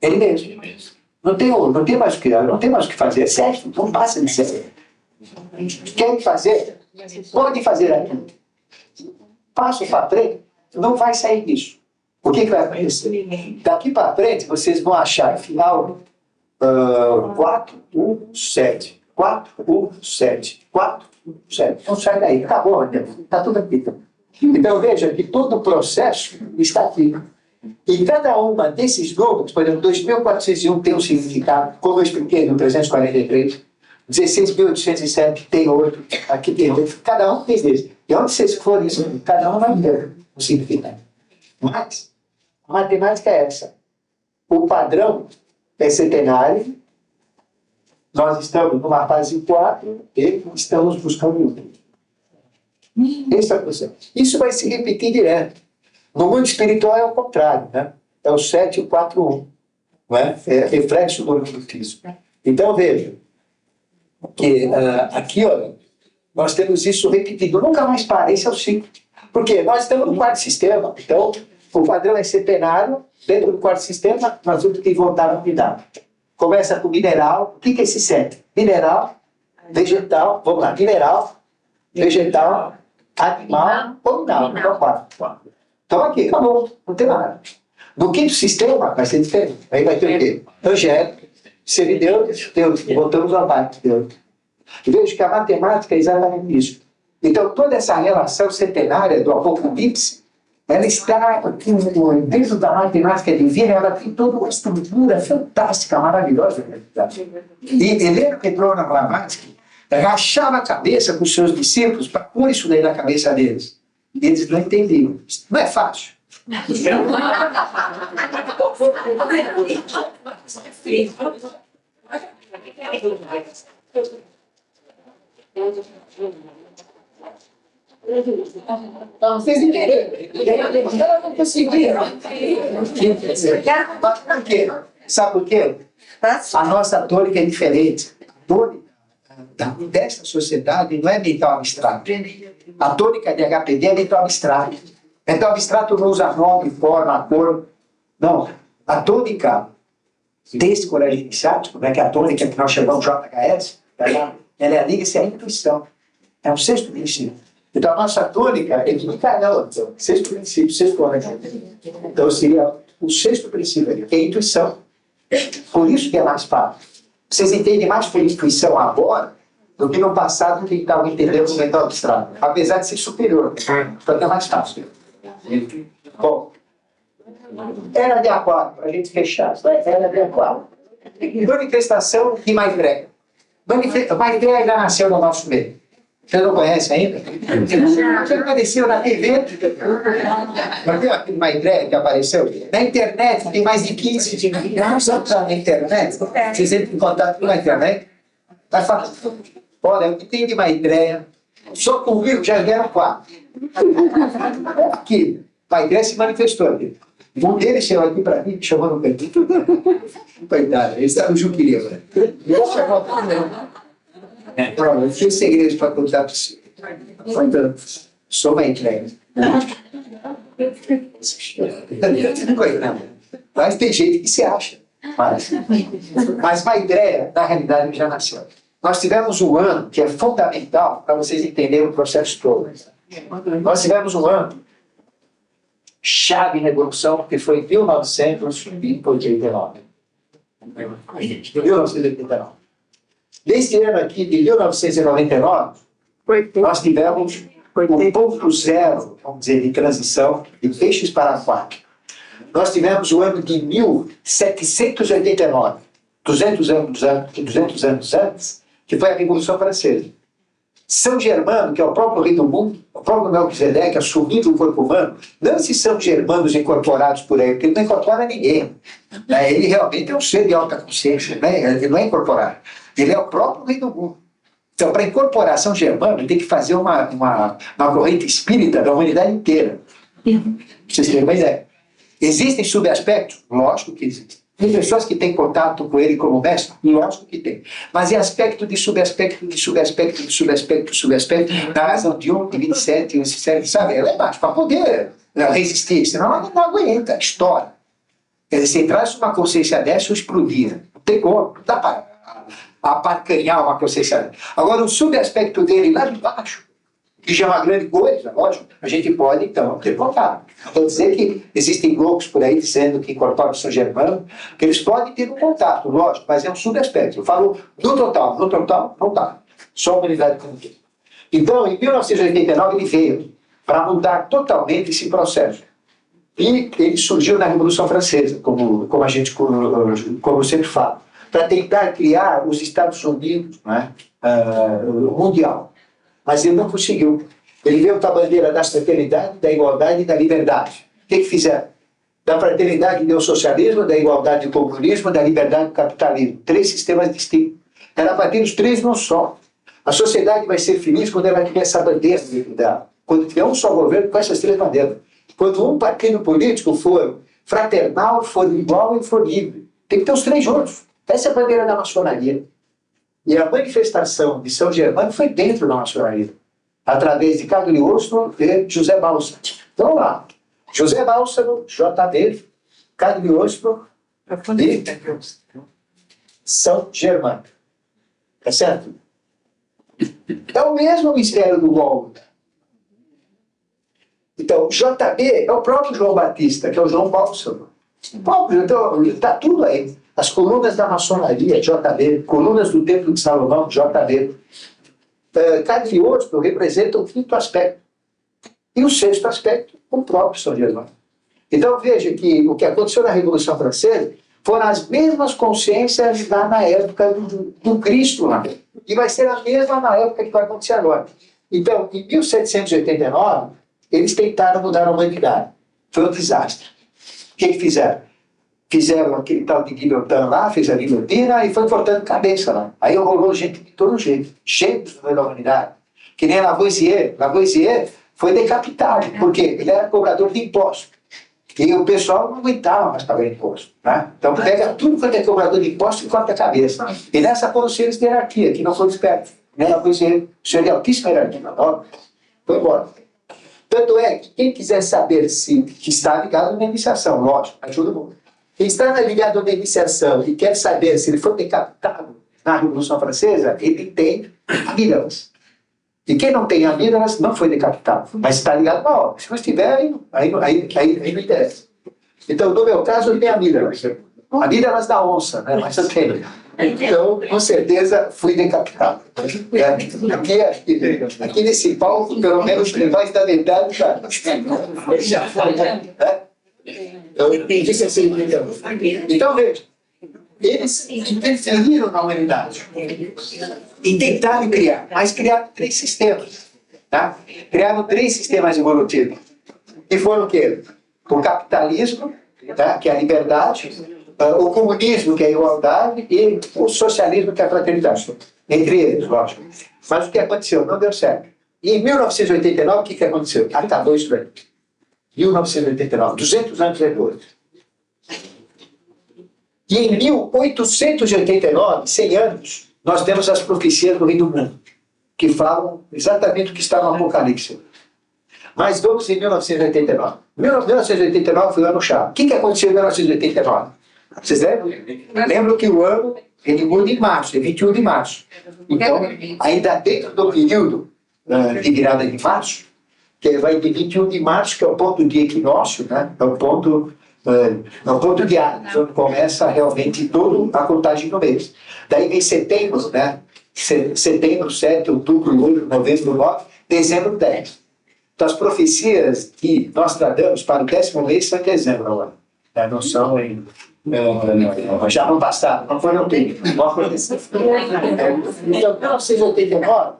Ele mesmo. Não tem mais o que, não tem mais o que fazer. É 7. Não passa de 7. Quer fazer? Pode fazer aqui. Passo para frente, não vai sair disso. O que vai acontecer? Daqui para frente, vocês vão achar, final, 4, 1, 7. 4, 1, 7. 4, 1, 7. Então sai daí. Acabou, está tudo aqui. Então veja que todo o processo está aqui. E cada uma desses números, por exemplo, 2401 tem um significado, como eu expliquei no 343, 16.807 tem outro, aqui tem outro. Cada um tem esse. E onde vocês forem, cada um vai ter um significado. Mas a matemática é essa. O padrão é centenário. Nós estamos numa fase 4 e estamos buscando 1. Esse é o processo. Isso vai se repetir direto. No mundo espiritual é o contrário, né? É o 7 e o 4, 1. Não é? É reflexo do mundo físico. Então veja que aqui, olha, nós temos isso repetido. Nunca mais para. Esse é o ciclo. Porque nós estamos no quarto sistema. Então, o padrão é centenário. Dentro do quarto sistema, nós vamos ter que voltar à unidade. Começa com mineral. O que é esse 7? Mineral, vegetal, vamos lá, mineral, vegetal, animal, nominal. Então, 4. Então aqui, acabou, não tem nada. No quinto sistema, vai ser diferente. Aí vai ter o quê? Angélico, semideus, Deus, voltamos ao pai de Deus. E vejo que a matemática é exatamente isso. Então, toda essa relação centenária do Apocalipse, ela está dentro da matemática divina, ela tem toda uma estrutura fantástica, maravilhosa. E Helena Petrovna Blavatsky rachava a cabeça com os seus discípulos para pôr isso daí na cabeça deles. E eles não entendiam. Não é fácil. Vocês entenderam? Ela não conseguiu. Por quê? Sabe por quê? A nossa tônica é diferente. A tônica dessa sociedade não é mental abstrato. A tônica de HPD é mental abstrato. Mental abstrato não usa nome, forma, cor. Não. A tônica desse colégio iniciático, né, que é a tônica que nós chamamos JHS, ela é a liga-se à intuição. É um sexto princípio. Então a nossa tônica é de Micael, então, sexto princípio, sexto ano. Então seria o sexto princípio, que é a intuição. Por isso que é mais fácil. Vocês entendem mais por intuição agora do que no passado que estavam entendendo o mental abstrato. Apesar de ser superior. Então é mais fácil. Bom, era de aquário, para a gente fechar. Era de aquário. Manifestação de Maitreya. Maitreya ainda nasceu no nosso meio. Você não conhece ainda? Você apareceu na TV. Mas tem aquele Maitreya que apareceu? Na internet, tem mais de 15 anos na internet. Vocês entram em contato com a internet. Vai falar, olha, o que tem de Maitreya? Só comigo já vieram 4. Aqui, Maitreya se manifestou aqui. Um deles chegou aqui para mim, chamando o cantinho. Coitado, ele está no Juquiri agora. Ele chegou aqui. Eu tenho segredos para contar para você. Então, sou Maitreya. Coitado. Mas tem gente que se acha. Mas Maitreya, na realidade, já nasceu. Nós tivemos um ano que é fundamental para vocês entenderem o processo todo. Nós tivemos um ano chave na evolução, que foi em 1989. 1989. Neste ano aqui, de 1999, nós tivemos um ponto zero, vamos dizer, de transição de peixes para aquário. Nós tivemos o ano de 1789, 200 anos antes, que foi a Revolução Francesa. São Germano, que é o próprio rei do mundo, o próprio Melquisedeque assumindo o corpo humano, não esses São Germanos incorporados por aí, porque ele não incorpora ninguém. Ele realmente é um ser de alta consciência, ele não é incorporado. Ele é o próprio rei do mundo. Então, para incorporar São Germano, tem que fazer uma corrente espírita da humanidade inteira. Pra vocês terem uma ideia. Existem subaspectos? Lógico que existem. Tem pessoas que têm contato com ele como mestre? Lógico que tem. Mas é aspecto de subaspecto, na razão de 1, de 27, 27, sabe? Ela é baixa para poder resistir, senão ela não aguenta, estoura. Quer dizer, se traz uma consciência dessa, explodir. Não tem como, não dá para apacanhar uma consciência dessa. Agora, o subaspecto dele lá de baixo, que já é uma grande coisa, lógico, a gente pode, então, ter contato. Vou dizer que existem loucos por aí dizendo que incorporam o São Germano, que eles podem ter um contato, lógico, mas é um subaspecto. Eu falo no total não dá. Só a humanidade como tem. Então, em 1989, ele veio para mudar totalmente esse processo. E ele surgiu na Revolução Francesa, como eu sempre falo, para tentar criar os Estados Unidos, né, mundial. Mas ele não conseguiu. Ele veio com a bandeira da fraternidade, da igualdade e da liberdade. O que fizeram? Da fraternidade deu o socialismo, da igualdade o comunismo, da liberdade o capitalismo. 3 sistemas distintos. Era para ter os 3 num só. A sociedade vai ser feliz quando ela tiver essa bandeira dela. Quando tiver um só governo com essas 3 bandeiras. Quando um partido político for fraternal, for igual e for livre. Tem que ter os 3 juntos. Essa é a bandeira da maçonaria. E a manifestação de São Germano foi dentro da maçonaria, através de Cagliostro e José Balsa. Então lá, José Bálsamo, JB, Cagliostro e São Germano. Tá certo? É o mesmo mistério do Gólgota. Então, JB é o próprio João Batista, que é o João Bálsamo. Então, está tudo aí. As colunas da maçonaria, JB, colunas do Templo de Salomão, JB. Cagliostro representa o 5º aspecto. E o 6º aspecto, o próprio São Germano. Então veja que o que aconteceu na Revolução Francesa foram as mesmas consciências lá na época do Cristo lá. E vai ser a mesma na época que vai acontecer agora. Então, em 1789, eles tentaram mudar a humanidade. Foi um desastre. O que fizeram? Fizeram aquele tal de guilhotin lá, fez a guilhotina e foi cortando cabeça lá. Aí rolou gente de todo jeito, cheio da humanidade. Que nem Lavoisier. Lavoisier foi decapitado, porque ele era cobrador de impostos. E o pessoal não aguentava mais pagar imposto. Né? Então pega tudo quanto é cobrador de impostos e corta a cabeça. E nessa foram os seres de hierarquia, que não foram espertos. Nem Lavoisier, o senhor de altíssima hierarquia, foi embora. Tanto é que quem quiser saber se que está ligado na iniciação, lógico, ajuda muito. Quem está ligado na iniciação e quer saber se ele foi decapitado na Revolução Francesa, ele tem amígdalas. E quem não tem amígdalas não foi decapitado, mas está ligado na obra. Se não estiver, aí não interessa. Então, no meu caso, eu tenho amígdalas. Amígdalas da onça, né? Mas eu tenho. Então, com certeza, fui decapitado. Aqui nesse palco, pelo menos, nós da verdade, já foi. Então, veja, eles interferiram na humanidade e tentaram criar, mas criaram 3 sistemas. Tá? Criaram 3 sistemas evolutivos. E foram o quê? O capitalismo, tá? Que é a liberdade, o comunismo, que é a igualdade, e o socialismo, que é a fraternidade. Entre eles, lógico. Mas o que aconteceu? Não deu certo. E em 1989, o que aconteceu? Acabou isso aí. 1989, 200 anos depois. E em 1889, 100 anos, nós temos as profecias do Rei do Mundo, que falam exatamente o que está no Apocalipse. Mas vamos em 1989. 1989 foi o ano-chave. O que aconteceu em 1989? Vocês lembram? Lembram que o ano ele muda em março, é 21 de março. Então, ainda dentro do período de virada de março, que vai de 21 de março, que é o ponto de equinócio, né? É o ponto no ponto de Ares, onde começa realmente toda a contagem do mês. Daí vem setembro, né? Setembro, 7, outubro, 8, novembro, 9, dezembro, 10. Então, as profecias que nós tratamos para o 10º mês são em dezembro agora. Não são em. Já no passado, não foi ontem. Então, 1989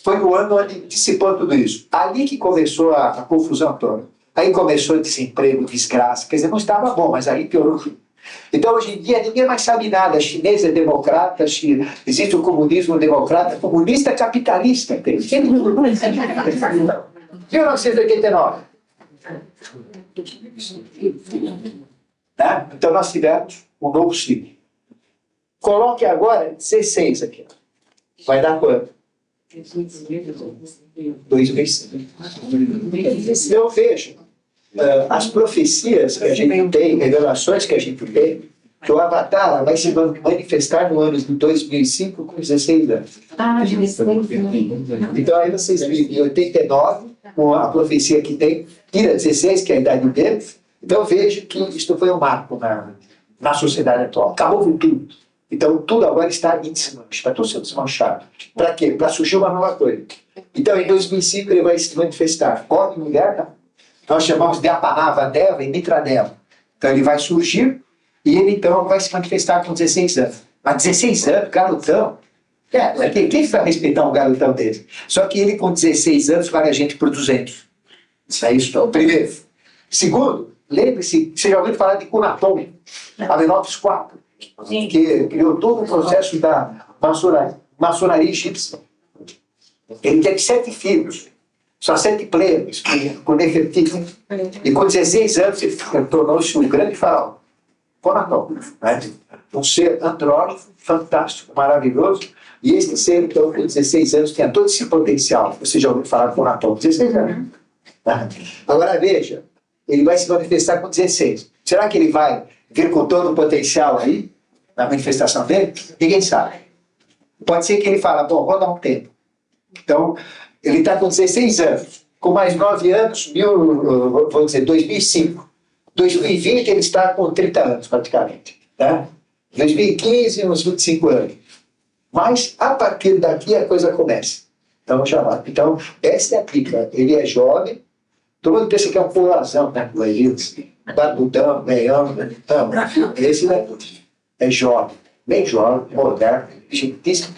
foi o ano onde dissipou tudo isso. Ali que começou a confusão toda. Aí começou o desemprego, desgraça. Quer dizer, não estava bom, mas aí piorou. Então, hoje em dia, ninguém mais sabe nada. Chinês é democrata, existe o comunismo democrata, comunista capitalista. 1989. Né? Então, nós tivemos um novo ciclo. Coloque agora 16 aqui. Vai dar quanto? 2005. Eu vejo as profecias que a gente tem, revelações que a gente tem, que o Avatar vai se manifestar no ano de 2005 com 16 anos. Então aí vocês viram, em 89, com a profecia que tem, tira 16, que é a idade dele. Então eu vejo que isto foi um marco na sociedade atual. Acabou com tudo. Então tudo agora está em desmanche, está tudo sendo desmanchado. Para quê? Para surgir uma nova coisa. Então em 2005 ele vai se manifestar homem e mulher, né? Nós chamamos de Apanavadeva e Mitradeva. Então ele vai surgir e ele então vai se manifestar com 16 anos. Mas 16 anos, garotão. Quem vai respeitar um garotão desse? Só que ele com 16 anos vai a gente por 200. Isso é isso, primeiro. Segundo, lembre-se, você já ouviu falar de Kunaton, Amenófis IV, que criou todo o processo da maçonaria egípcia. Ele teve 7 filhos. Só 7 plenos, com Nefertiti. E com 16 anos ele tornou-se um grande faraó. Conaton, né? Um ser andrógeno, fantástico, maravilhoso. E esse ser, então, com 16 anos, tinha todo esse potencial. Você já ouviu falar de Conaton? 16 anos. Agora veja, ele vai se manifestar com 16. Será que ele vai vir com todo o potencial aí, na manifestação dele? Ninguém sabe. Pode ser que ele fale, bom, vou dar um tempo. Então, ele está com 16 anos. Com mais 9 anos, vamos dizer, 2005. 2020 ele está com 30 anos, praticamente. Né? 2015, uns 25 anos. Mas, a partir daqui, a coisa começa. Então, já vai. Então, essa é a dica. Ele é jovem. Todo mundo pensa que é um pulazão, né? Barbudão, meião. Então, esse é jovem. Bem jovem, moderno, gentíssimo.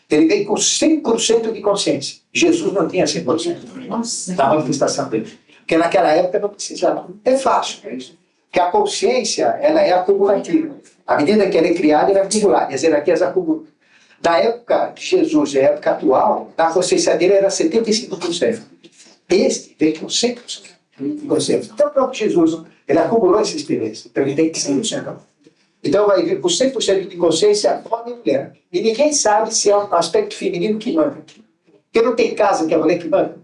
Ele vem com 100% de consciência. Jesus não tinha 100% da manifestação dele. Porque naquela época não precisava. É fácil. Porque a consciência ela é acumulativa. À medida que ela é criada, ela é acumulada. E as hierarquias acumulam. Da época de Jesus e a época atual, a consciência dele era 75%. Este vem com 100% de consciência. Então, o próprio Jesus, ele acumulou essa experiência. Então, ele tem 100%. Então vai vir com 100% de consciência homem e mulher. E ninguém sabe se é um aspecto feminino que manda. Porque não tem casa que é a mulher que manda.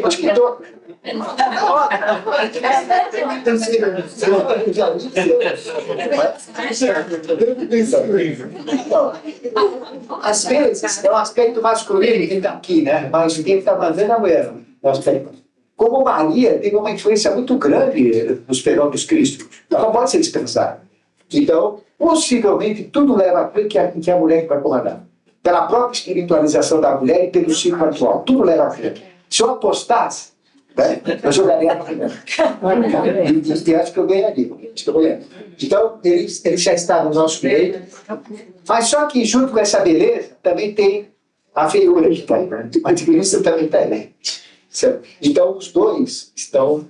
Acho que estou... Às vezes é um aspecto masculino que está aqui, né? Mas quem está mandando é a mulher. Como Maria teve uma influência muito grande nos fenômenos crísticos, ela não pode ser dispensada. Então, possivelmente, tudo leva a crer que a mulher vai comandar. Pela própria espiritualização da mulher e pelo ciclo atual. Tudo leva a crer. Se eu apostasse, né, eu jogaria a mulher. E acho que eu ganharia. Então, ele já está no nosso meio. Mas só que, junto com essa beleza, também tem a feiura que está aí. A diferença também está aí. Então, os dois são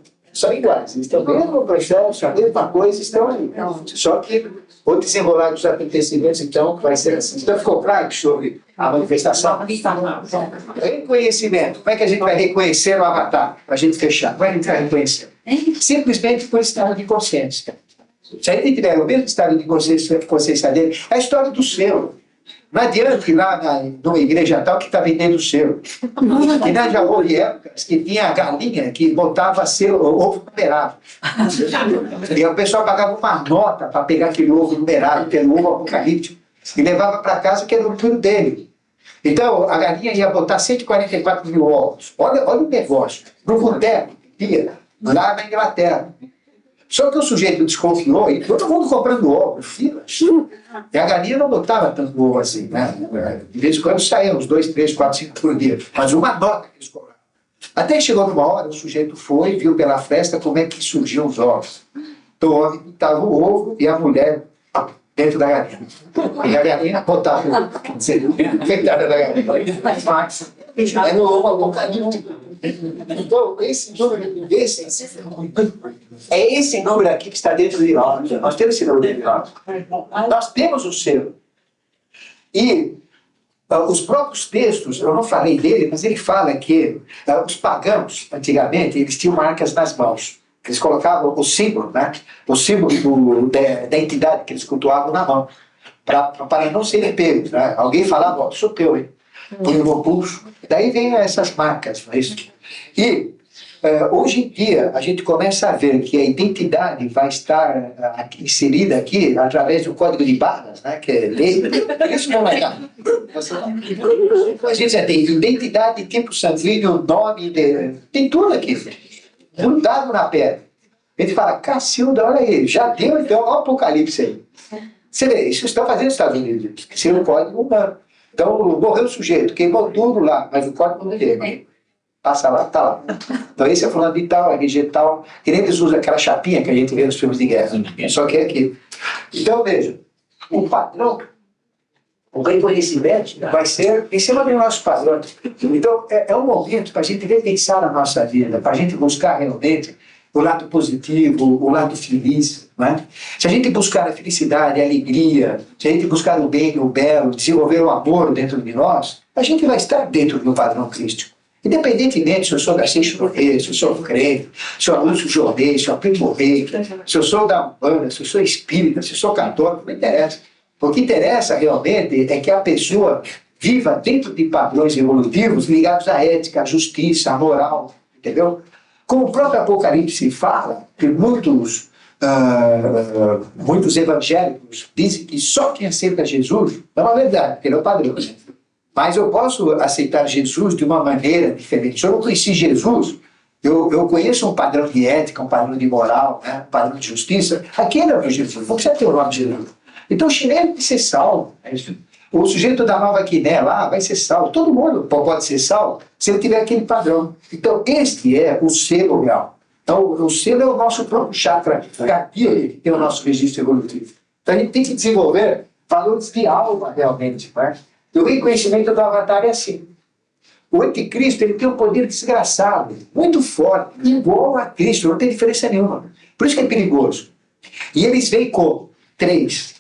iguais. Eles estão no mesmo processo, a mesma coisa, estão ali. Só que o desenrolar dos acontecimentos, então, vai ser assim. Então, ficou claro sobre a manifestação? Reconhecimento. Como é que a gente vai reconhecer o avatar? Para a gente fechar. Como é que a gente vai reconhecer? Simplesmente por estado de consciência. Se a gente tiver o mesmo estado de consciência dele, é a história do selo. Não adianta ir lá numa igreja tal que está vendendo selo. Que nós já houve épocas que tinha a galinha que botava selo, ovo numerado. E o pessoal pagava uma nota para pegar aquele ovo numerado, pelo ovo apocalíptico, e levava para casa que era o número dele. Então, a galinha ia botar 144 mil ovos. Olha o negócio. No boteco, lá na Inglaterra. Só que o sujeito desconfiou e todo mundo comprando ovo, filas. E a galinha não botava tanto ovo assim, né? De vez em quando saíam uns 2, 3, 4, 5 por dia. Mas uma nota que eles cobravam. Até que chegou numa hora, o sujeito foi, viu pela festa como é que surgiam os ovos. Então, o homem estava o ovo e a mulher dentro da galinha. E a galinha botava o ovo. Quer dizer, coitada da galinha. Mas, é no ovo apocalíptico. Então, esse número aqui que está dentro de nós. Nós temos esse número dentro de nós. Nós temos o selo. E os próprios textos, eu não falei dele, mas ele fala que os pagãos, antigamente, eles tinham marcas nas mãos. Eles colocavam o símbolo, né? O símbolo da entidade que eles cultuavam na mão, para não serem pegos. Né? Alguém falava, ó, sou teu, hein? Põe no pulso. Daí vem essas marcas. Não é isso? E hoje em dia a gente começa a ver que a identidade vai estar inserida aqui através do código de barras, né? Que é lei. Isso não é nada. A gente já tem identidade, tipo sanguíneo, nome, tem tudo aqui. Grudado na pedra. A gente fala, Cacilda, olha aí, já deu então o apocalipse aí. Você vê, isso está fazendo nos Estados Unidos, sem o código humano. Então, morreu o sujeito, queimou tudo lá, mas o código não tem. Passa lá, tá lá. Então, esse é fulano de tal, RG tal, que nem eles usam aquela chapinha que a gente vê nos filmes de guerra. Só que é aqui. Então, veja, o padrão, o reconhecimento vai ser em cima do nosso padrão. Então, é um momento para a gente repensar a nossa vida, para a gente buscar realmente o lado positivo, o lado feliz. Não é? Se a gente buscar a felicidade, a alegria, se a gente buscar o bem, o belo, desenvolver o amor dentro de nós, a gente vai estar dentro do padrão crístico. Independentemente se eu sou da Seixoreira, se eu sou crente, se eu anuncio jornês, se eu aprimo rei, se eu sou da Umbanda, se eu sou espírita, se eu sou católico, não interessa. O que interessa realmente é que a pessoa viva dentro de padrões evolutivos ligados à ética, à justiça, à moral, entendeu? Como o próprio Apocalipse fala, que muitos evangélicos dizem que só quem aceita Jesus, não é verdade, porque ele é o padrão. Mas eu posso aceitar Jesus de uma maneira diferente. Se eu não conheci Jesus, eu conheço um padrão de ética, um padrão de moral, né? Um padrão de justiça. Aquele é o meu Jesus, não precisa ter o nome de Jesus. Então o chinelo tem que ser salvo. O sujeito da Nova Guiné lá vai ser salvo. Todo mundo pode ser salvo se ele tiver aquele padrão. Então este é o selo real. Então o selo é o nosso próprio chakra cardíaco, que tem o nosso registro evolutivo. Então a gente tem que desenvolver valores de alma realmente. Né? O reconhecimento do avatar é assim. O anticristo ele tem um poder desgraçado, muito forte, igual a Cristo, não tem diferença nenhuma. Por isso que é perigoso. E eles vêm como? Três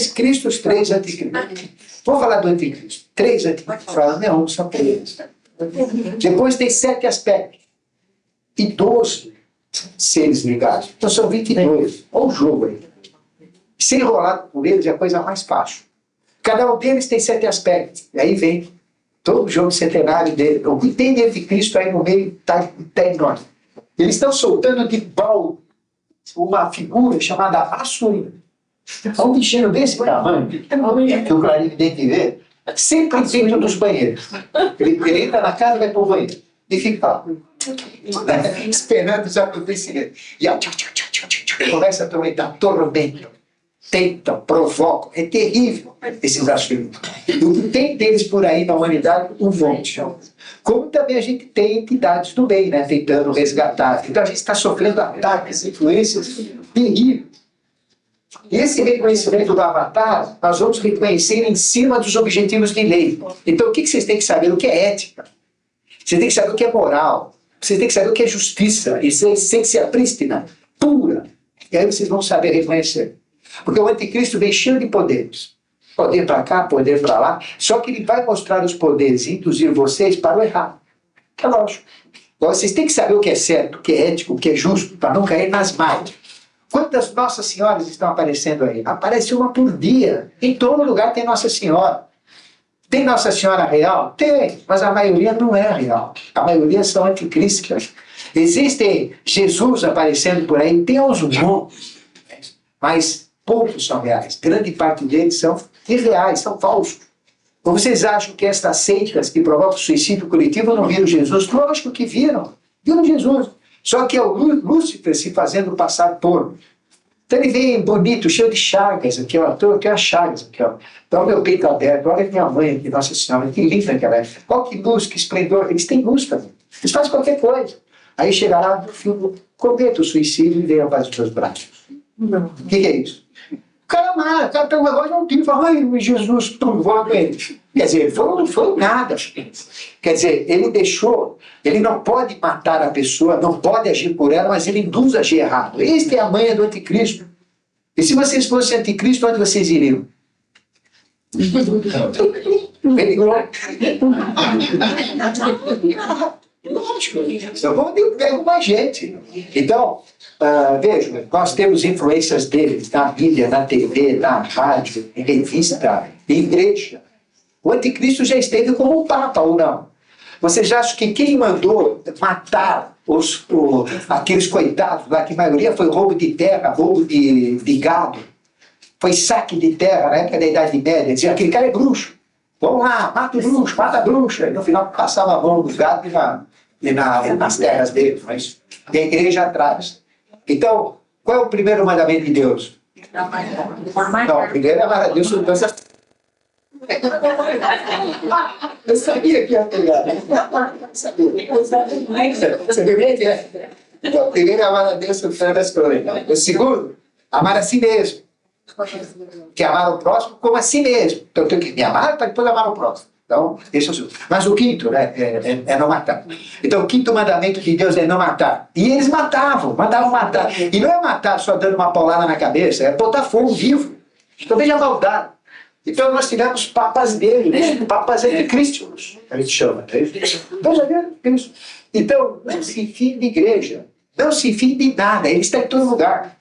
Cristos, 3 anticristos. Vamos falar do anticristo. 3 anticristos. Fala, não, são 3. Depois tem 7 aspectos. E 12 seres ligados. Então são 22. Olha o jogo aí. Ser enrolado por eles é a coisa mais fácil. Cada um deles tem 7 aspectos. E aí vem todo o jogo centenário dele. O que tem de anticristo aí no meio está enorme. Eles estão soltando de balde uma figura chamada Assurim. Um bichinho desse tamanho, que o clarividente vê, sempre dentro dos banheiros. Ele entra na casa e vai para o banheiro. E fica lá, esperando os acontecimentos. E começa a tormenta, tentam, provocam. É terrível esses assuntos. O que tem deles por aí na humanidade, um monte. Como também a gente tem entidades do bem, né, tentando resgatar. Então a gente está sofrendo ataques, influências terríveis. E esse reconhecimento do avatar, nós vamos reconhecer em cima dos objetivos de lei. Então, o que vocês têm que saber? O que é ética? Vocês têm que saber o que é moral. Vocês têm que saber o que é justiça. Isso tem que ser prístina, pura. E aí vocês vão saber reconhecer. Porque o anticristo vem cheio de poderes. Poder para cá, poder para lá. Só que ele vai mostrar os poderes e induzir vocês para o errado. É lógico. Agora, vocês têm que saber o que é certo, o que é ético, o que é justo, para não cair nas malhas. Quantas Nossas Senhoras estão aparecendo aí? Aparece uma por dia. Em todo lugar tem Nossa Senhora. Tem Nossa Senhora real? Tem, mas a maioria não é real. A maioria são anticristas. Existem Jesus aparecendo por aí, tem aos montes, mas poucos são reais. Grande parte deles são irreais, são falsos. Ou vocês acham que estas seitas que provocam suicídio coletivo não viram Jesus? Lógico que viram. Viram Jesus. Só que é o Lúcifer se fazendo passar por. Então ele vem bonito, cheio de chagas aqui, ó. Eu tenho as chagas aqui, ó. Então meu peito aberto, olha minha mãe aqui, Nossa Senhora, que linda que ela é. Olha que luz, que esplendor. Eles têm luz também. Eles fazem qualquer coisa. Aí chega lá, no filme, cometa o suicídio e vem abaixo dos seus braços. O que é isso? O cara tem um negócio não tem, fala, ai, Jesus, tumbou ele. Quer dizer, ele não foi nada. Quer dizer, ele deixou, ele não pode matar a pessoa, não pode agir por ela, mas ele induz a agir errado. Esta é a manha do anticristo. E se vocês fossem anticristo, onde vocês iriam? Lógico, eu pego mais gente. Então, veja, nós temos influências deles na mídia, na TV, na rádio, em revista, em igreja. O anticristo já esteve como um papa, ou não? Vocês acham que quem mandou matar aqueles coitados lá, que a maioria foi roubo de terra, roubo de gado, foi saque de terra na época da Idade Média, dizia, aquele cara é bruxo. Vamos lá, mata o bruxo, mata a bruxa. E no final passava a mão dos gatos nas terras deles, mas tem igreja atrás. Então, qual é o primeiro mandamento de Deus? Não, o primeiro é amar a Deus sobre todas as... Eu sabia que ia pegar. Você viu que é? O primeiro é amar a Deus sobre todas as coisas. O segundo, amar a si mesmo. Que é amar o próximo como a si mesmo. Então eu tenho que me amar para depois amar o próximo. Então, esse é o segundo. Mas o quinto, né, é não matar. Então o quinto mandamento de Deus é não matar. E eles mandavam matar. E não é matar só dando uma paulada na cabeça, é botar fogo vivo. Então veja a maldade. Então nós tivemos papas dele, papas anticristos, a gente chama. Veja isso. Então não se fie de igreja, não se fie de nada, ele está em todo lugar.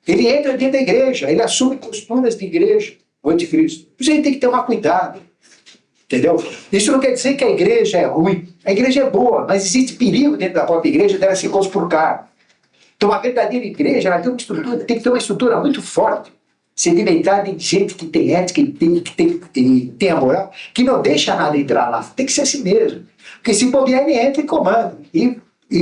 Ele entra dentro da igreja, ele assume posturas de igreja, o anticristo. Por isso a gente tem que tomar cuidado. Entendeu? Isso não quer dizer que a igreja é ruim. A igreja é boa, mas existe perigo dentro da própria igreja dela se conspurcar. Então uma verdadeira igreja ela tem que ter uma estrutura muito forte, sedimentada em gente que tem ética, que tem a moral, que não deixa nada entrar lá. Tem que ser assim mesmo. Porque se bobear, ele entra e comanda e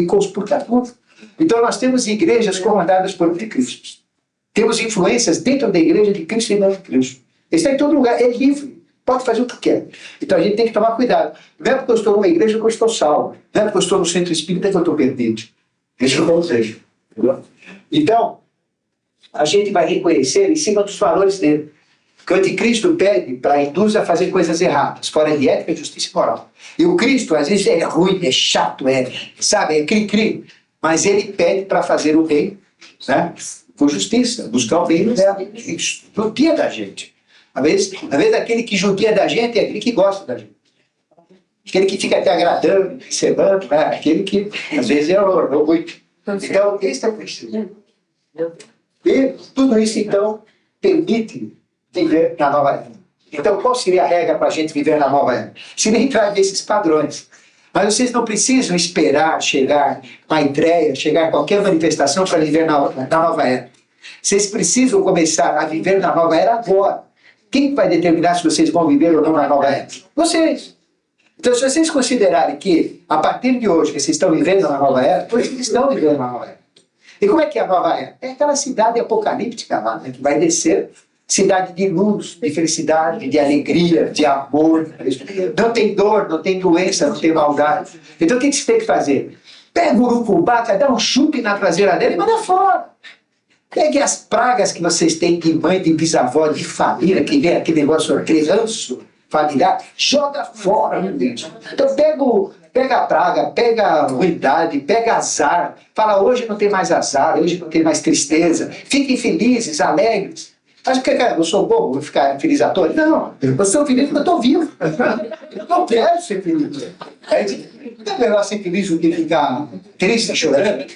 conspurca tudo. Então nós temos igrejas comandadas por anticristos. Temos influências dentro da igreja de Cristo e não de Cristo. Ele está em todo lugar, é livre, pode fazer o que quer. Então a gente tem que tomar cuidado. Não é porque eu estou numa igreja que eu estou salvo. Não é porque eu estou no centro espírita que eu estou perdido. Isso não seja. Então, a gente vai reconhecer em cima dos valores dele. Que o anticristo pede para induzir a fazer coisas erradas, fora de ética, justiça e moral. E o Cristo, às vezes, é ruim, é chato, é cri-cri. Mas ele pede para fazer o bem, né? Com justiça, buscar o bem judia da gente. Às vezes aquele que judia da gente é aquele que gosta da gente. Aquele que fica até agradando, recebendo, né? Aquele que às vezes é muito. Então, esse é o princípio. E tudo isso, então, permite viver na nova era. Então, qual seria a regra para a gente viver na nova era? Seria entrar nesses padrões. Mas vocês não precisam esperar chegar a ideia, chegar a qualquer manifestação para viver na nova era. Vocês precisam começar a viver na nova era agora. Quem vai determinar se vocês vão viver ou não na nova era? Vocês. Então, se vocês considerarem que, a partir de hoje, que vocês estão vivendo na nova era, vocês estão vivendo na nova era. E como é que é a nova era? É aquela cidade apocalíptica lá, né, que vai descer. Cidade de luz, de felicidade, de alegria, de amor. Não tem dor, não tem doença, não tem maldade. Então o que você tem que fazer? Pega o urucubaca, dá um chute na traseira dele e manda fora. Pegue as pragas que vocês têm de mãe, de bisavó, de família, que vem aquele negócio, aquele ranço familiar, joga fora, meu Deus. Então pega a praga, pega a ruindade, pega azar. Fala, hoje não tem mais azar, hoje não tem mais tristeza. Fiquem felizes, alegres. Mas porque, cara, eu sou bobo, vou ficar feliz à toa? Não, eu sou feliz porque eu estou vivo. Eu não quero ser feliz. Não é melhor ser feliz do que ficar triste e chorando?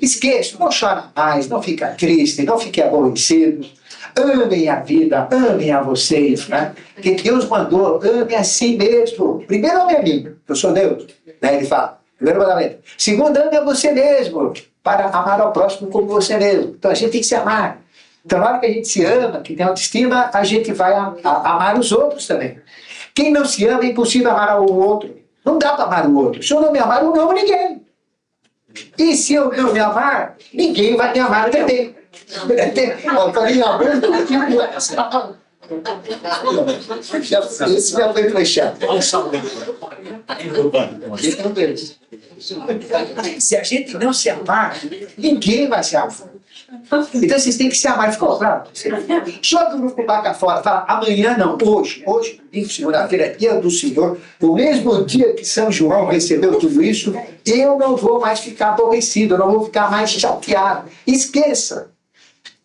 Esqueça, não chora mais, não fica triste, não fique aborrecido. Amem a vida, amem a vocês, né? Que Deus mandou, ame a si mesmo. Primeiro, ame a mim, eu sou Deus. Né? Ele fala, primeiro mandamento. Segundo, ame a você mesmo, para amar ao próximo como você mesmo. Então a gente tem que se amar. Então, na hora que a gente se ama, que tem autoestima, a gente vai amar os outros também. Quem não se ama, é impossível amar o outro. Não dá para amar o outro. Se eu não me amar, eu não amo ninguém. E se eu não me amar, ninguém vai me amar também. Eu falei, amor, esse já foi fechado. Se a gente não se amar, ninguém vai se amar. Então vocês têm que se amar. Ficou claro? Joga o grupo vaca fora. Fala, amanhã não, hoje, segunda-feira, é dia do Senhor. O mesmo dia que São João recebeu tudo isso, eu não vou mais ficar aborrecido, eu não vou ficar mais chateado. Esqueça.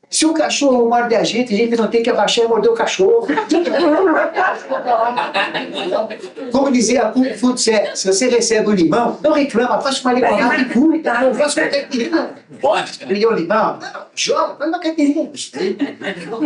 Se o cachorro morde a gente não tem que abaixar e morder o cachorro. Como dizia Kung Fu Tse, se você recebe um limão, não reclama, faça uma limonada e cuida. Faça uma caipirinha. Pode. O limão, joga, faz uma caipirinha.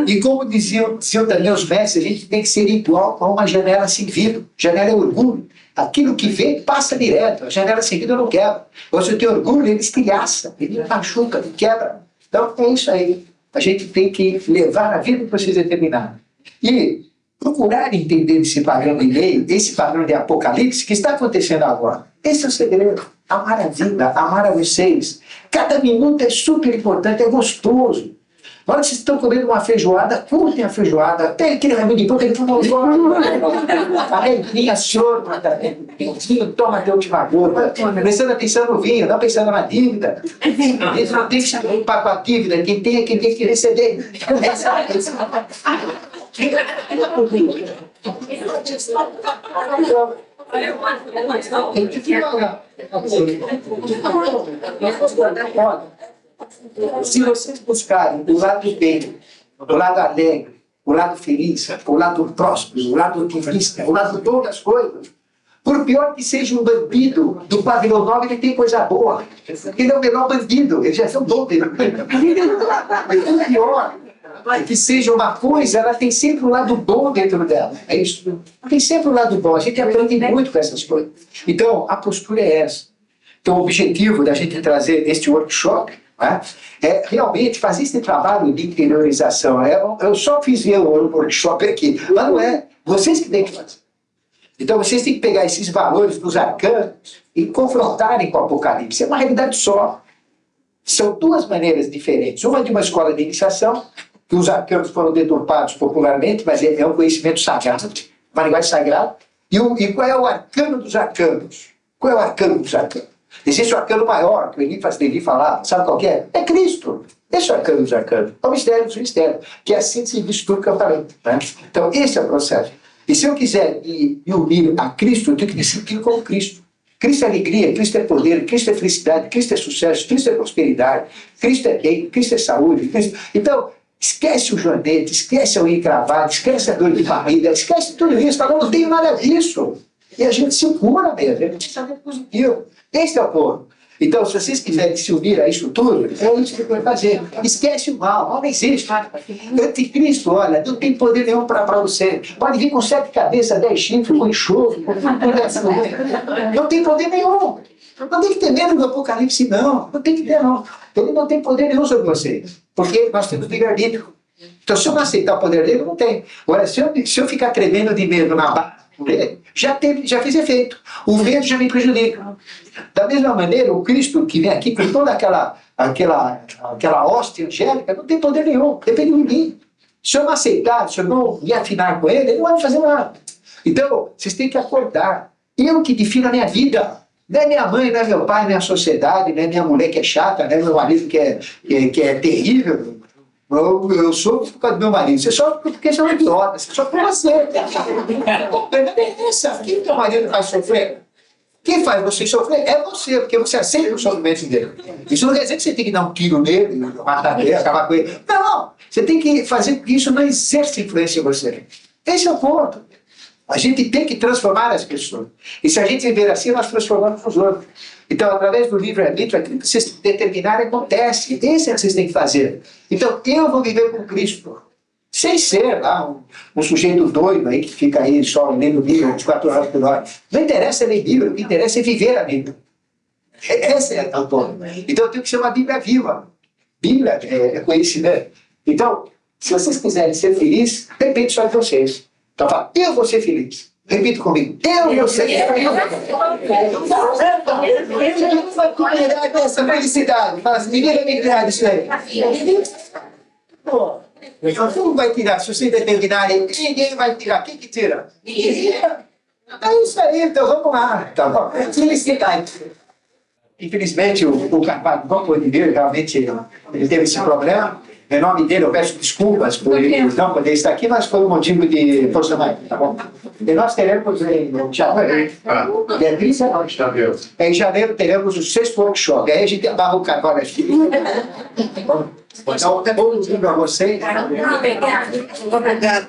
E como diziam também os mestres, a gente tem que ser igual a uma janela sem vidro. Janela é orgulho. Aquilo que vem passa direto. A janela sem vidro não quebra. Você tem orgulho, ele estilhaça, ele machuca, ele quebra. Então é isso aí. A gente tem que levar a vida para processo determinado. E procurar entender esse padrão de lei, esse padrão de apocalipse que está acontecendo agora. Esse é o segredo. Amar a vida, amar a vocês. Cada minuto é super importante, é gostoso. Na hora que vocês estão comendo uma feijoada, curtem a feijoada. Tem aquele remédio de boca, ele toma a regrinha, senhor, vinho, toma teu última gota. Prestando atenção no vinho, não pensando na dívida. Eles não tem que se preocupar com a dívida, quem tem é quem tem que receber. Se vocês buscarem o lado bem, o lado alegre, o lado feliz, o lado próspero, o lado otimista, o lado de todas as coisas, por pior que seja um bandido do pavilhão 9, ele tem coisa boa. Ele é o menor bandido, ele já é o bom dele. Por pior que seja uma coisa, ela tem sempre um lado bom dentro dela. É isso. Tem sempre um lado bom. A gente aprende muito com essas coisas. Então, a postura é essa. Então, o objetivo da gente trazer este workshop é realmente fazer esse trabalho de interiorização. Eu só fiz ver o workshop aqui, mas não é. Vocês que têm que fazer. Então, vocês têm que pegar esses valores dos arcanos e confrontarem com o Apocalipse. É uma realidade só. São duas maneiras diferentes. Uma de uma escola de iniciação, que os arcanos foram deturpados popularmente, mas é um conhecimento sagrado, uma linguagem sagrada. E qual é o arcano dos arcanos? Qual é o arcano dos arcanos? Existe o arcano maior, que o Eliphas Levi falava, sabe qual que é? É Cristo. Esse é o arcano dos arcanos. É o mistério dos mistérios, que é a síntese disso tudo que eu falei. Né? Então, esse é o processo. E se eu quiser me unir a Cristo, eu tenho que decidir como Cristo. Cristo é alegria, Cristo é poder, Cristo é felicidade, Cristo é sucesso, Cristo é prosperidade, Cristo é reino, Cristo é saúde. Cristo... Então, esquece o joanete, esquece o encravado, esquece a dor de barriga, esquece tudo isso. Fala, não tenho nada disso. E a gente se cura mesmo, a gente sabe positivo. Esse é o ponto. Então, se vocês quiserem se unir a isso tudo, é isso que vai fazer. Esquece o mal não existe. Anticristo, olha, não tem poder nenhum para você. Pode vir com 7 cabeças, 10 chifres, com enxofre, não tem poder nenhum. Não tem que ter medo do Apocalipse, não. Não tem que ter, não. Ele não tem poder nenhum sobre vocês. Porque nós temos livre-arbítrio. Então, se eu não aceitar o poder dele, não tem. Agora, se eu ficar tremendo de medo na barra, já fez efeito. O medo já me prejudica. Da mesma maneira, o Cristo que vem aqui com toda aquela hóstia angélica não tem poder nenhum, depende de mim. Se eu não aceitar, se eu não me afinar com ele não vai fazer nada. Então, vocês têm que acordar. Eu que defino a minha vida. Não é minha mãe, não é meu pai, não é a sociedade, não é minha mulher que é chata, não é meu marido que é terrível. Eu sou por causa do meu marido. Você só porque você é um idiota. Você só por você. Quem teu marido faz sofrer? Quem faz você sofrer é você, porque você aceita o sofrimento dele. Isso não quer dizer que você tem que dar um tiro nele, matar ele, acabar com ele. Não, você tem que fazer com que isso não exerça influência em você. Esse é o ponto. A gente tem que transformar as pessoas. E se a gente viver assim, nós transformamos os outros. Então, através do livre-arbítrio, aquilo que vocês determinarem acontece. Esse é o que vocês têm que fazer. Então, eu vou viver com Cristo. Sem ser lá um sujeito doido aí que fica aí só lendo Bíblia 24 horas por hora. Não interessa ler Bíblia, o que interessa é viver a Bíblia. Essa é a ponto. Então, eu tenho que ser uma Bíblia viva. Bíblia é conhecimento. Então, se vocês quiserem ser felizes, depende só de vocês. Então, fala, eu vou ser feliz. Repita comigo. Eu e você. Essa felicidade. Fala assim, ninguém vai me tirar disso aí. Pô, não vai tirar. Se você determinar, ninguém vai tirar. Quem que tira? É isso aí, então vamos lá. Tá bom. Felicidade. Infelizmente, o Carvalho não pôde vir, realmente ele teve esse problema. Em nome dele, eu peço desculpas por ele não poder estar aqui, mas foi um motivo de força maior, tá bom? E nós teremos em janeiro, Beatriz, em janeiro teremos o 6º workshop. Aí a gente abarra o Carvalho aqui. Então, bom dia para vocês. Obrigada.